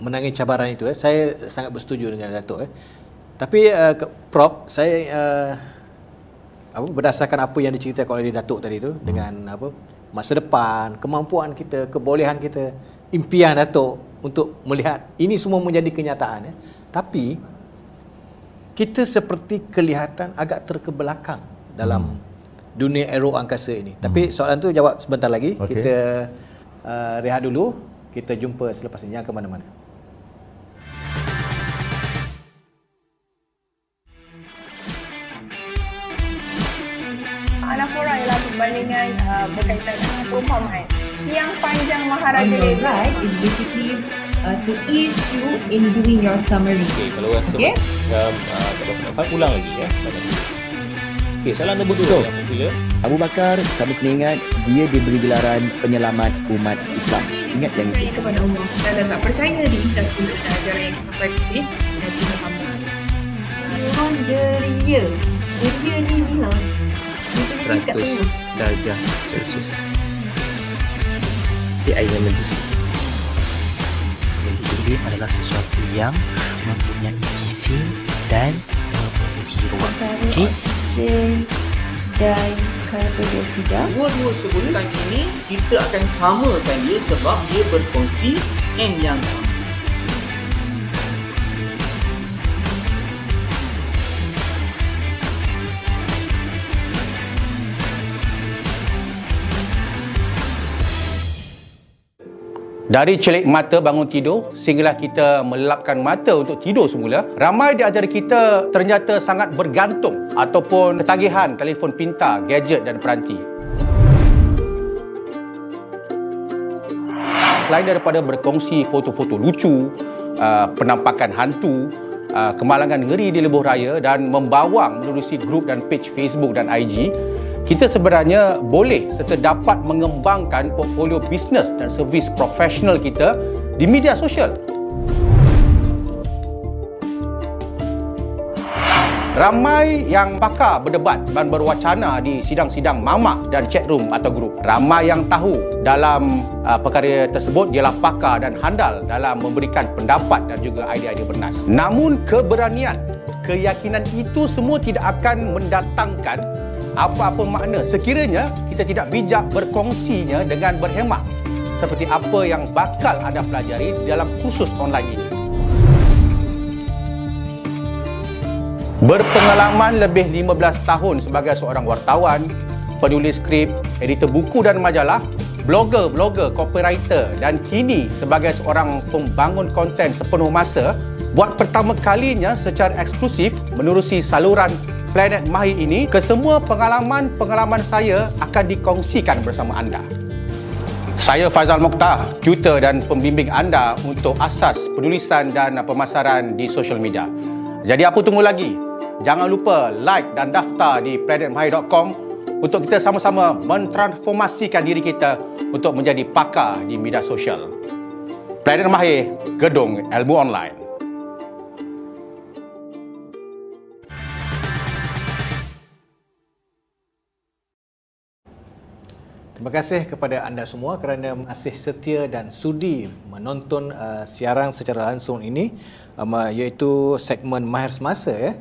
menangis cabaran itu, saya sangat bersetuju dengan Datuk. Tapi Prof, saya berdasarkan apa yang diceritakan oleh Datuk tadi tu, dengan masa depan, kemampuan kita, kebolehan kita, impian Datuk untuk melihat ini semua menjadi kenyataan, tapi kita seperti kelihatan agak terkebelakang dalam dunia aeroangkasa ini. Tapi soalan tu jawab sebentar lagi. Kita rehat dulu, kita jumpa selepas ini, jangan ke mana-mana. Anafora ialah perbandingan berkaitan dengan perumpamaan. Yang panjang Maharaja Lebar. Right is basically to ease you in doing your summary. Okey, kalau rasa macam tak dapat ulang lagi ya. Okey, salam nombor 2 yang popular. Abu Bakar, kamu kena ingat dia diberi gelaran penyelamat umat Islam. ingat yang percaya kepada Allah. Dan tak percaya diikat pula ajaran yang disampaikan oleh Nabi Muhammad. Orang deria. Deria ni Mila. 100 darjah Celsius. Di air yang mendidih. Jadi adalah sesuatu yang mempunyai gizi dan memenuhi ruang. Okey. Oksigen dan karbon dioksida. Dua-dua sebutan ini kita akan samakan dia sebab dia berkongsi N yang sama. Dari celik mata bangun tidur sehinggalah kita melapkan mata untuk tidur semula, ramai di antara kita ternyata sangat bergantung ataupun ketagihan telefon pintar, gadget dan peranti. Selain daripada berkongsi foto-foto lucu, penampakan hantu, kemalangan ngeri di lebuh raya dan membawang menerusi grup dan page Facebook dan IG, kita sebenarnya boleh serta dapat mengembangkan portfolio bisnes dan servis profesional kita di media sosial. Ramai yang pakar berdebat dan berwacana di sidang-sidang mamak dan chat room atau grup. Ramai yang tahu dalam perkara tersebut ialah pakar dan handal dalam memberikan pendapat dan juga idea-idea bernas. Namun keberanian, keyakinan itu semua tidak akan mendatangkan apa-apa makna sekiranya kita tidak bijak berkongsinya dengan berhemat seperti apa yang bakal anda pelajari dalam kursus online ini. Berpengalaman lebih 15 tahun sebagai seorang wartawan, penulis skrip, editor buku dan majalah, blogger, copywriter dan kini sebagai seorang pembangun konten sepenuh masa, buat pertama kalinya secara eksklusif menerusi saluran Planet Mahir ini, kesemua pengalaman saya akan dikongsikan bersama anda. Saya Faizal Mokhtar, tutor dan pembimbing anda untuk asas penulisan dan pemasaran di social media. Jadi apa tunggu lagi? Jangan lupa like dan daftar di planetmahir.com untuk kita sama-sama mentransformasikan diri kita untuk menjadi pakar di media sosial. Planet Mahir, gedung ilmu online. Terima kasih kepada anda semua kerana masih setia dan sudi menonton siaran secara langsung ini, iaitu segmen Mahir Semasa, ya,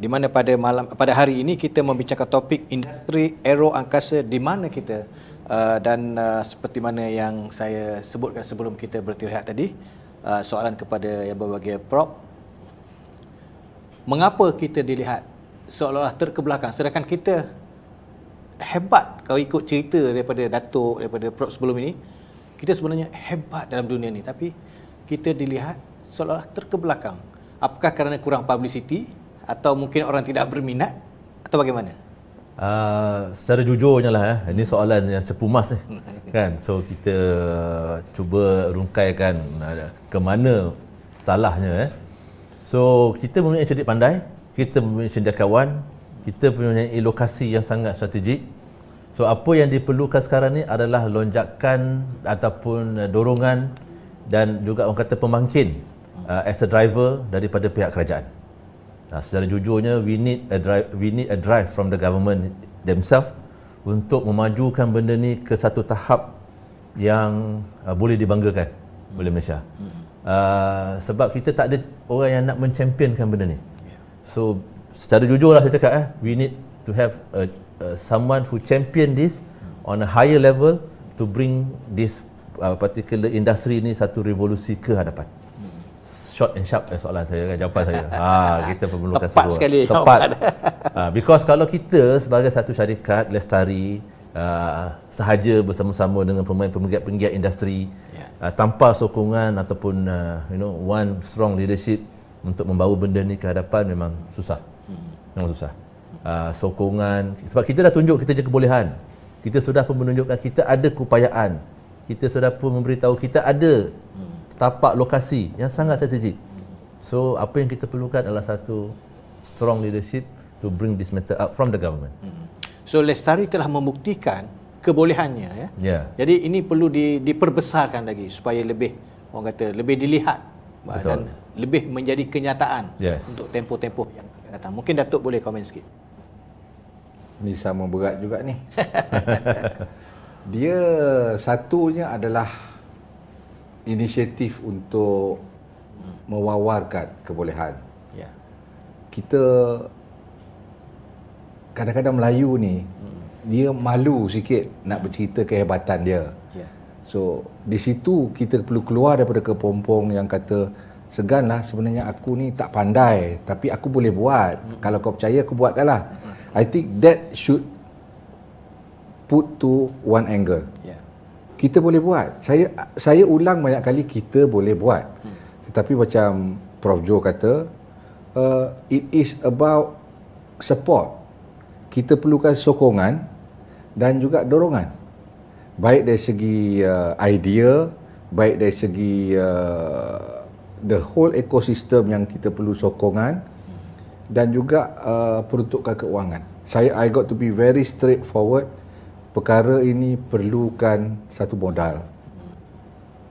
di mana pada hari ini kita membicarakan topik industri aero angkasa di mana kita, dan seperti mana yang saya sebutkan sebelum kita bertirahat tadi, soalan kepada yang berbahagia Prof, mengapa kita dilihat seolah-olah terkebelakang sedangkan kita hebat? Kalau ikut cerita daripada Datuk, daripada Prof sebelum ini, kita sebenarnya hebat dalam dunia ni, tapi kita dilihat seolah terkebelakang. Apakah kerana kurang publicity atau mungkin orang tidak berminat atau bagaimana? Secara jujurnya lah, ini soalan yang cepu mas ni kan. So kita cuba rungkaikan ke mana salahnya. So kita mempunyai cerdik pandai, kita mempunyai cendekiawan, kita mempunyai lokasi yang sangat strategik. So apa yang diperlukan sekarang ni adalah lonjakan ataupun dorongan dan juga orang kata pemangkin as a driver daripada pihak kerajaan. Secara jujurnya we need a drive from the government themselves untuk memajukan benda ni ke satu tahap yang boleh dibanggakan oleh Malaysia. Sebab kita tak ada orang yang nak menchampionkan benda ni. So secara jujurlah saya cakap, we need to have someone who champion this on a higher level to bring this particular industry ni satu revolusi ke hadapan. Short and sharp soalan saya, jawapan saya. Kita perlukan tepat sekali. Tepat. Because kalau kita sebagai satu syarikat Lestari sahaja bersama-sama dengan penggiat-penggiat industri, tanpa sokongan ataupun one strong leadership untuk membawa benda ni ke hadapan, memang susah. Memang susah. Sokongan, sebab kita dah tunjuk kita je kebolehan, kita sudah pun menunjukkan kita ada keupayaan, kita sudah pun memberitahu kita ada tapak lokasi yang sangat strategik. So apa yang kita perlukan adalah satu strong leadership to bring this matter up from the government. So Lestari telah membuktikan kebolehannya ya. Jadi ini perlu diperbesarkan lagi supaya lebih orang kata lebih dilihat dan lebih menjadi kenyataan untuk tempoh-tempoh yang akan datang. Mungkin Datuk boleh komen sikit. Ni sama berat juga ni. Dia satunya adalah inisiatif untuk mewawarkan kebolehan. Kita kadang-kadang Melayu ni dia malu sikit nak bercerita kehebatan dia. So di situ kita perlu keluar daripada kepompong yang kata seganlah sebenarnya aku ni tak pandai tapi aku boleh buat. Kalau kau percaya aku buatkanlah. I think that should put to one angle. Kita boleh buat. Saya ulang banyak kali kita boleh buat. Tetapi macam Prof Joe kata, it is about support. Kita perlukan sokongan dan juga dorongan. Baik dari segi idea, baik dari segi the whole ecosystem yang kita perlu sokongan, dan juga peruntukan keuangan. I got to be very straightforward. Perkara ini perlukan satu modal.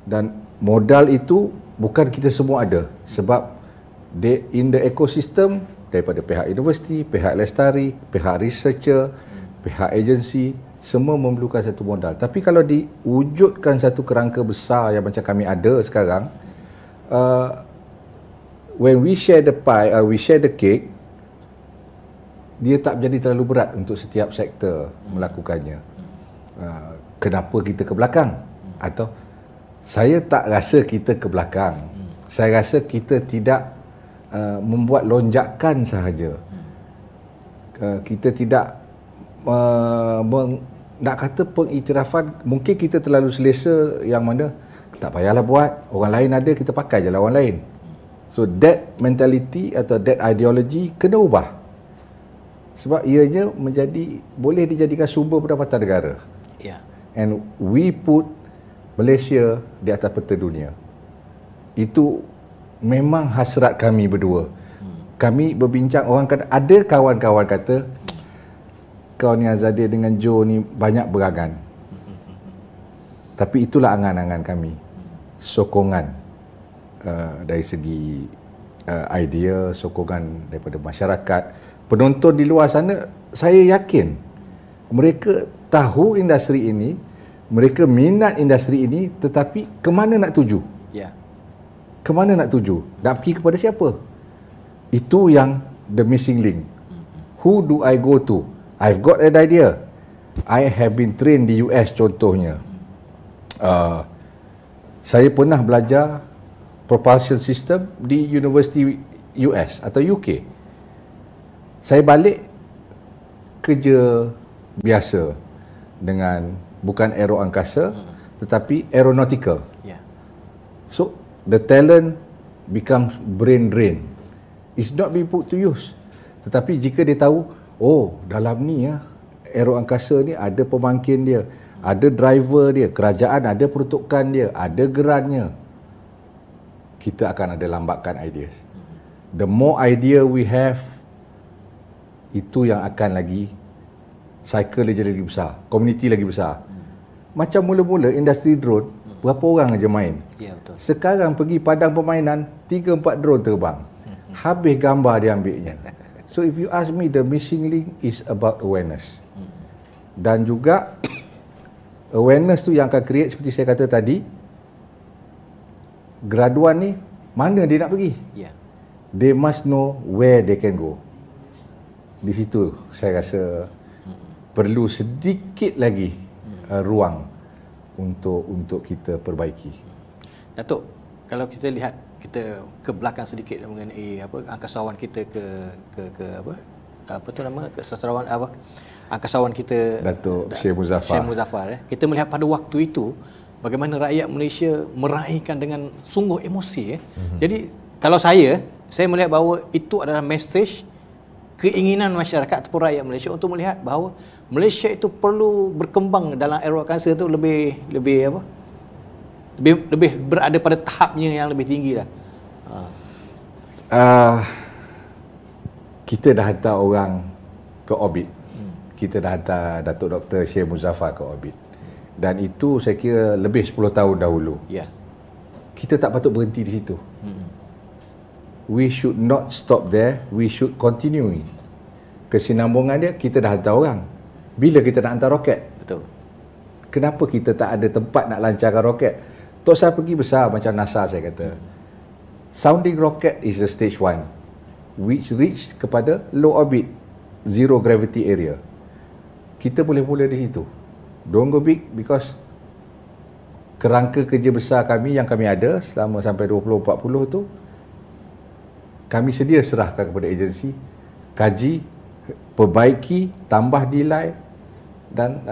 Dan modal itu bukan kita semua ada. Sebab in the ecosystem, daripada pihak universiti, pihak lestari, pihak researcher, pihak agensi, semua memerlukan satu modal. Tapi kalau diwujudkan satu kerangka besar yang macam kami ada sekarang, when we share the pie, we share the cake, dia tak menjadi terlalu berat untuk setiap sektor melakukannya. Kenapa kita ke belakang? Atau saya tak rasa kita ke belakang. Saya rasa kita tidak membuat lonjakan sahaja. Kita tidak nak kata pengiktirafan, mungkin kita terlalu selesa yang mana tak payahlah buat, orang lain ada, kita pakai je lah orang lain. So that mentality atau that ideology kena ubah. Sebab ianya boleh dijadikan sumber pendapatan negara. And we put Malaysia di atas peta dunia. Itu memang hasrat kami berdua. Kami berbincang, ada kawan-kawan kata, kau ni Azadeh dengan Joe ni banyak berangan. Tapi itulah angan-angan kami. Sokongan dari segi idea, sokongan daripada masyarakat. Penonton di luar sana, saya yakin mereka tahu industri ini, mereka minat industri ini, tetapi ke mana nak tuju? Ke mana nak tuju? Nak pergi kepada siapa? Itu yang the missing link. Who do I go to? I've got an idea. I have been trained di US contohnya. Saya pernah belajar propulsion system di University US atau UK. Saya balik kerja biasa dengan bukan aero angkasa tetapi aeronautical. So the talent becomes brain drain. It's not being put to use. Tetapi jika dia tahu, oh dalam ni aero angkasa ni ada pemangkin dia, ada driver dia, kerajaan ada peruntukan dia, ada gerannya, kita akan ada lambakan ideas. The more idea we have, itu yang akan lagi cycle dia lagi besar, community lagi besar. Macam mula-mula industri drone, berapa orang aja main. Betul. Sekarang pergi padang permainan, 3-4 drone terbang. Habis gambar dia ambilnya. So if you ask me, the missing link is about awareness. Dan juga awareness tu yang akan create, seperti saya kata tadi, graduan ni mana dia nak pergi. They must know where they can go. Di situ saya rasa perlu sedikit lagi ruang untuk kita perbaiki. Datuk, kalau kita lihat, kita ke belakang sedikit mengenai angkasawan kita ke tu nama sastrawan angkasawan kita Datuk Syekh Muzaffar. Kita melihat pada waktu itu bagaimana rakyat Malaysia meraihkan dengan sungguh emosi. Jadi kalau saya melihat bahawa itu adalah mesej keinginan masyarakat ataupun rakyat Malaysia untuk melihat bahawa Malaysia itu perlu berkembang dalam aero angkasa itu lebih berada pada tahapnya yang lebih tinggi lah. Kita dah hantar orang ke orbit. kita dah hantar Datuk Dr. Syekh Muzaffar ke orbit. Dan itu saya kira lebih 10 tahun dahulu. Ya. Kita tak patut berhenti di situ. We should not stop there, we should continue. Kesinambungan dia, kita dah hantar orang. Bila kita nak hantar roket? Betul. Kenapa kita tak ada tempat nak lancarkan roket? Tok saya pergi besar macam NASA saya kata. Sounding rocket is the stage 1, which reach kepada low orbit, zero gravity area. Kita boleh mula di situ. Don't go big, because kerangka kerja besar kami yang kami ada selama sampai 2040 tu, kami sedia serahkan kepada agensi, kaji, perbaiki, tambah nilai dan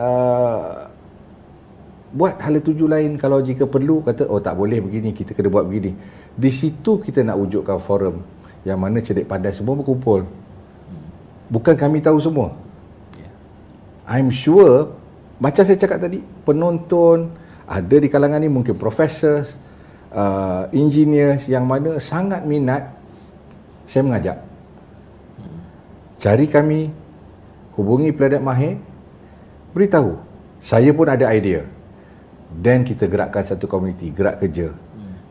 buat hala tuju lain kalau jika perlu. Kata, oh tak boleh begini, kita kena buat begini. Di situ kita nak wujudkan forum yang mana cerdik pandai semua berkumpul. Bukan kami tahu semua. I'm sure, macam saya cakap tadi, penonton ada di kalangan ni mungkin professors, engineers yang mana sangat minat. Saya mengajak, cari kami, hubungi Planet Mahir, beritahu saya pun ada idea, dan kita gerakkan satu komuniti, gerak kerja.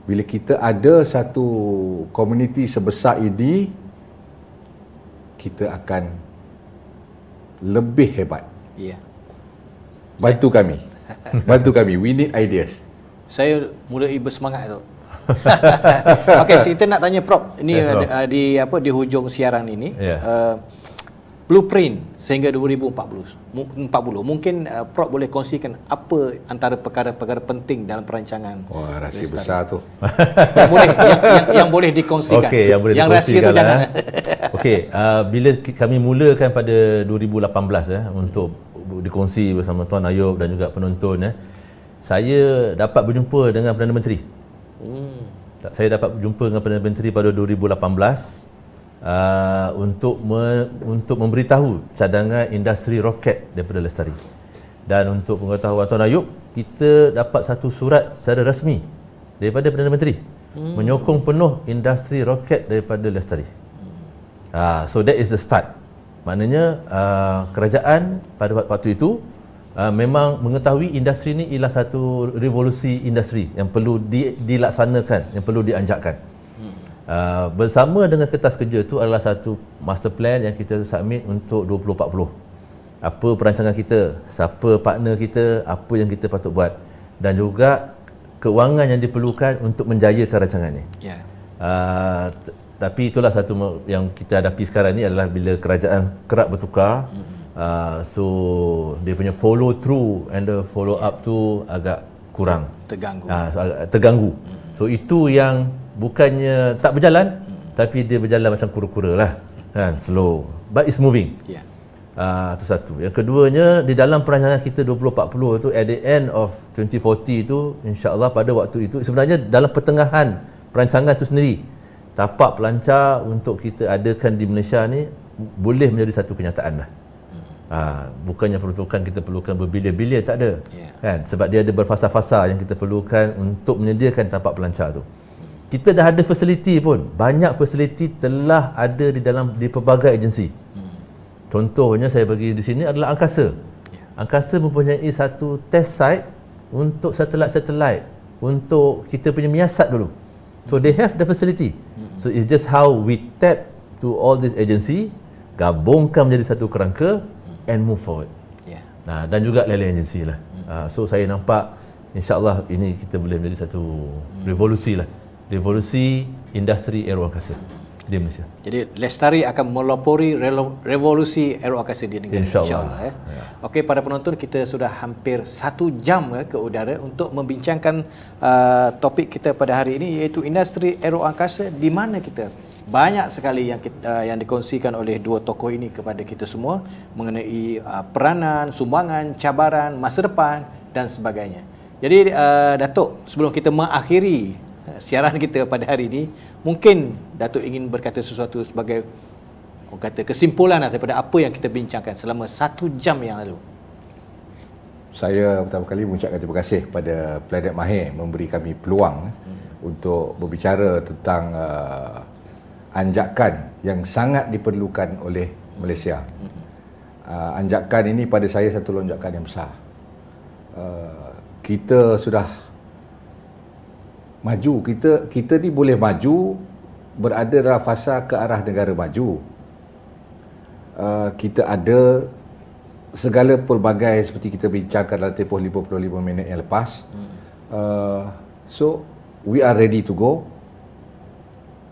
Bila kita ada satu komuniti sebesar ini, kita akan lebih hebat. Ya. Bantu kami. Bantu kami. We need ideas. Saya mulai bersemangat tu. Okey, kita nak tanya Prof. Ini di hujung siaran ini. Blueprint sehingga 2040. Mungkin Prof boleh kongsikan apa antara perkara-perkara penting dalam perancangan. Wah, rahsia besar tu. yang boleh dikongsikan. Okey, yang boleh rahsia tu jangan. Okey, bila kami mulakan pada 2018 untuk dikongsi bersama Tuan Ayub dan juga penonton, saya dapat berjumpa dengan Perdana Menteri. Saya dapat berjumpa dengan Perdana Menteri pada 2018 untuk memberitahu cadangan industri roket daripada Lestari. Dan untuk pengetahuan Tuan Ayub, kita dapat satu surat secara rasmi daripada Perdana Menteri menyokong penuh industri roket daripada Lestari. So that is the start. Maknanya kerajaan pada waktu itu memang mengetahui industri ini ialah satu revolusi industri yang perlu dilaksanakan, yang perlu dianjakkan. Bersama dengan kertas kerja itu adalah satu master plan yang kita submit untuk 2040. Apa perancangan kita, siapa partner kita, apa yang kita patut buat, dan juga kewangan yang diperlukan untuk menjayakan rancangan ini. Tapi itulah satu yang kita hadapi sekarang ni adalah bila kerajaan kerap bertukar. So dia punya follow through and the follow up tu agak kurang, terganggu. So itu yang bukannya tak berjalan, tapi dia berjalan macam kura-kura lah, kan, slow, but it's moving. Itu satu. Yang keduanya, di dalam perancangan kita 2040 tu, at the end of 2040 tu, insya-Allah pada waktu itu, sebenarnya dalam pertengahan perancangan tu sendiri, tapak pelancar untuk kita adakan di Malaysia ni boleh menjadi satu kenyataan lah. Bukannya peruntukan kita perlukan berbilion-bilion, tak ada, kan? Sebab dia ada berfasa-fasa yang kita perlukan untuk menyediakan tapak pelancar tu. Kita dah ada fasiliti pun, banyak fasiliti telah ada di pelbagai agensi. Contohnya saya bagi di sini adalah Angkasa. Angkasa mempunyai satu test site untuk satelit-satelit untuk kita punya miasat dulu. So they have the facility. So it's just how we tap to all this agency, gabungkan menjadi satu kerangka and move forward. Nah, dan juga lain-lain agensi lah. So saya nampak insya-Allah ini kita boleh menjadi satu revolusi lah. Revolusi industri aeroangkasa di Malaysia. Jadi Lestari akan melopori revolusi aeroangkasa di negara insya-Allah. Okey, para penonton, kita sudah hampir 1 jam ke udara untuk membincangkan topik kita pada hari ini, iaitu industri aeroangkasa, di mana kita banyak sekali yang dikongsikan oleh dua tokoh ini kepada kita semua mengenai peranan, sumbangan, cabaran, masa depan dan sebagainya. Jadi Datuk, sebelum kita mengakhiri siaran kita pada hari ini, mungkin Datuk ingin berkata sesuatu sebagai kesimpulan daripada apa yang kita bincangkan selama 1 jam yang lalu. Saya pertama kali mengucapkan terima kasih kepada Planet Mahir memberi kami peluang untuk berbicara tentang anjakan yang sangat diperlukan oleh Malaysia. Anjakan ini pada saya satu lonjakan yang besar. Kita sudah maju, kita ni boleh maju, berada dalam fasa ke arah negara maju. Kita ada segala pelbagai seperti kita bincangkan dalam tempoh 55 minit yang lepas. So we are ready to go.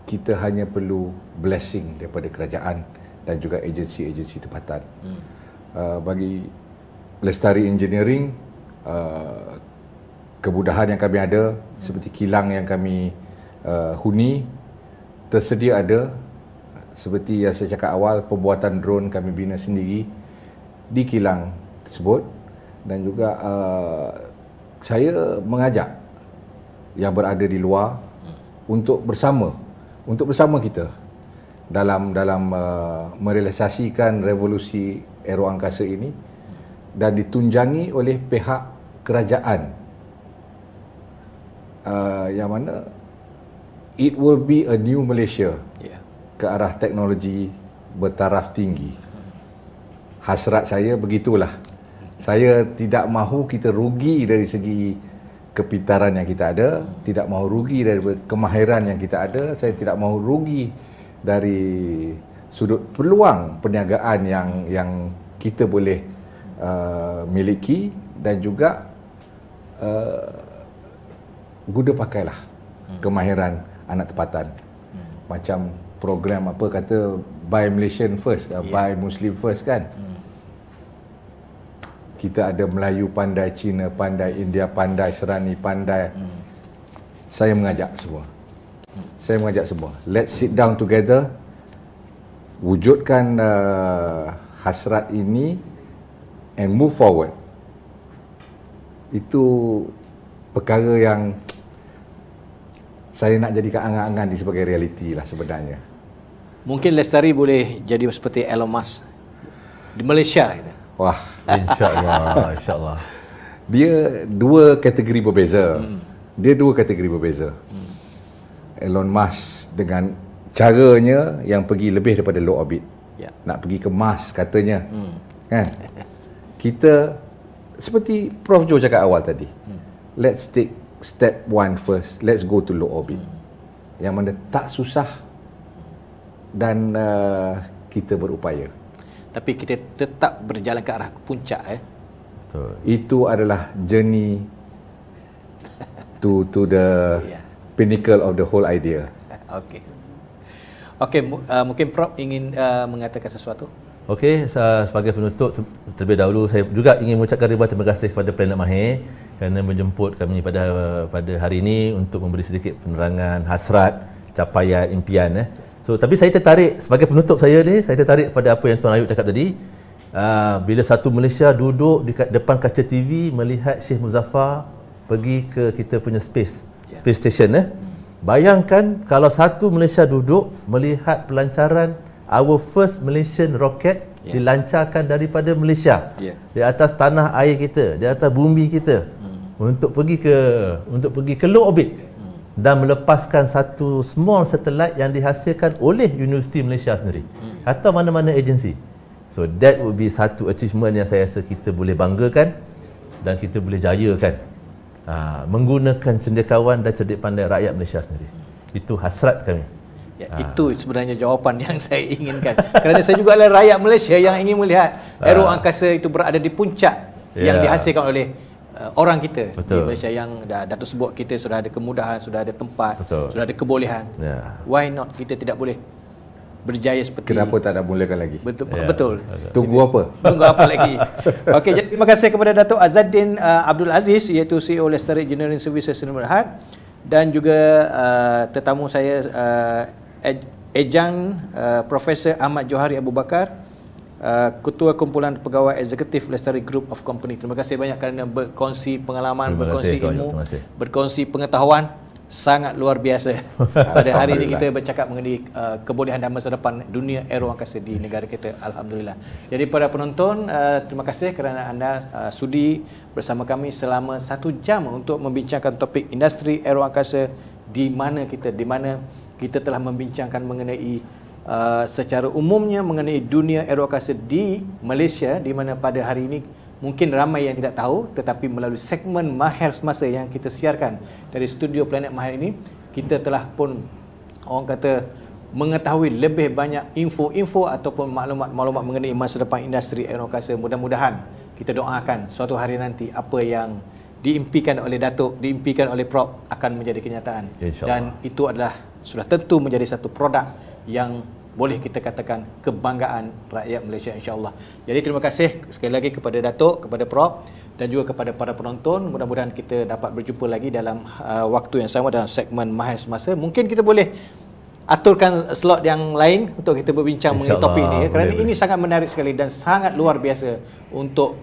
Kita hanya perlu blessing daripada kerajaan dan juga agensi-agensi tempatan. Bagi Lestari Engineering, kemudahan yang kami ada seperti kilang yang kami huni tersedia ada. Seperti yang saya cakap awal, pembuatan drone kami bina sendiri di kilang tersebut. Dan juga saya mengajak yang berada di luar untuk bersama kita dalam merealisasikan revolusi aeroangkasa ini dan ditunjangi oleh pihak kerajaan, yang mana it will be a new Malaysia ke arah teknologi bertaraf tinggi. Hasrat saya begitulah. Saya tidak mahu kita rugi dari segi kepintaran yang kita ada, tidak mahu rugi dari kemahiran yang kita ada, saya tidak mahu rugi dari sudut peluang perniagaan yang kita boleh miliki, dan juga guna pakailah kemahiran anak tempatan. Macam program apa kata Buy Malaysian First, Buy Muslim First kan. Kita ada Melayu pandai, Cina pandai, India pandai, Serani pandai. Saya mengajak semua. Let's sit down together, wujudkan hasrat ini and move forward. Itu perkara yang saya nak jadikan angan-angan di sebagai realiti lah sebenarnya. Mungkin Lestari boleh jadi seperti Elon Musk di Malaysia kita. Wah, insya-Allah. Dia dua kategori berbeza. Elon Musk dengan caranya yang pergi lebih daripada low orbit. Nak pergi ke Mars katanya. Kan? Kita seperti Prof Jo cakap awal tadi. Let's take step one first. Let's go to low orbit. Yang mana tak susah dan kita berupaya. Tapi kita tetap berjalan ke arah puncak. Betul. Itu adalah journey to the pinnacle of the whole idea. Okey, mungkin Prof ingin mengatakan sesuatu. Okey, sebagai penutup terlebih dahulu saya juga ingin mengucapkan ribuan terima kasih kepada Planet Mahir kerana menjemput kami pada hari ini untuk memberi sedikit penerangan hasrat, capaian, impian. So, tapi saya tertarik sebagai penutup saya tertarik pada apa yang Tuan Ayub cakap tadi. Bila satu Malaysia duduk di depan kaca TV melihat Sheikh Muzaffar pergi ke kita punya space station. Bayangkan kalau satu Malaysia duduk melihat pelancaran our first Malaysian rocket dilancarkan daripada Malaysia di atas tanah air kita, di atas bumi kita untuk pergi ke low orbit dan melepaskan satu small satellite yang dihasilkan oleh Universiti Malaysia sendiri atau mana-mana agensi. So that would be satu achievement yang saya rasa kita boleh banggakan dan kita boleh jayakan, menggunakan cendekiawan dan cerdik pandai rakyat Malaysia sendiri. Itu hasrat kami. Itu sebenarnya jawapan yang saya inginkan. Kerana saya juga adalah rakyat Malaysia yang ingin melihat aero angkasa itu berada di puncak yang dihasilkan oleh orang kita. Betul. Di Malaysia yang Datuk sebut, kita sudah ada kemudahan, sudah ada tempat, sudah ada kebolehan. Why not kita tidak boleh berjaya seperti Kenapa tak nak mulakan lagi? Betul. Tunggu apa? Tunggu apa lagi? Okey, jadi terima kasih kepada Datuk Azzaddin Abdul Aziz, iaitu CEO Lestari Engineering Services Sdn Bhd, dan juga tetamu saya Ejang Profesor Ahmad Johari Abu Bakar, Ketua Kumpulan Pegawai Eksekutif Lestari Group of Company. Terima kasih banyak kerana berkongsi pengalaman, berkongsi ilmu, berkongsi pengetahuan sangat luar biasa. Pada hari ini kita bercakap mengenai kebolehan dan masa depan dunia aero angkasa di negara kita. Alhamdulillah. Jadi para penonton, terima kasih kerana anda sudi bersama kami selama 1 jam untuk membincangkan topik industri aero angkasa di mana kita telah membincangkan mengenai secara umumnya mengenai dunia aeroangkasa di Malaysia, di mana pada hari ini mungkin ramai yang tidak tahu, tetapi melalui segmen Mahir Semasa yang kita siarkan dari studio Planet Mahir ini, kita telah pun orang kata mengetahui lebih banyak info-info ataupun maklumat-maklumat mengenai masa depan industri aeroangkasa. Mudah-mudahan kita doakan suatu hari nanti apa yang diimpikan oleh Datuk, diimpikan oleh Prof akan menjadi kenyataan. Dan itu adalah sudah tentu menjadi satu produk yang boleh kita katakan kebanggaan rakyat Malaysia, insya-Allah. Jadi terima kasih sekali lagi kepada Datuk, kepada Prof dan juga kepada para penonton. Mudah-mudahan kita dapat berjumpa lagi dalam waktu yang sama dalam segmen Mahir Semasa. Mungkin kita boleh aturkan slot yang lain untuk kita berbincang mengenai topik ini, kerana ini sangat menarik sekali dan sangat luar biasa untuk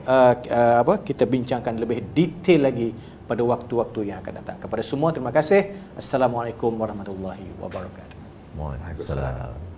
kita bincangkan lebih detail lagi pada waktu-waktu yang akan datang. Kepada semua terima kasih. Assalamualaikum warahmatullahi wabarakatuh. Waalaikumsalam.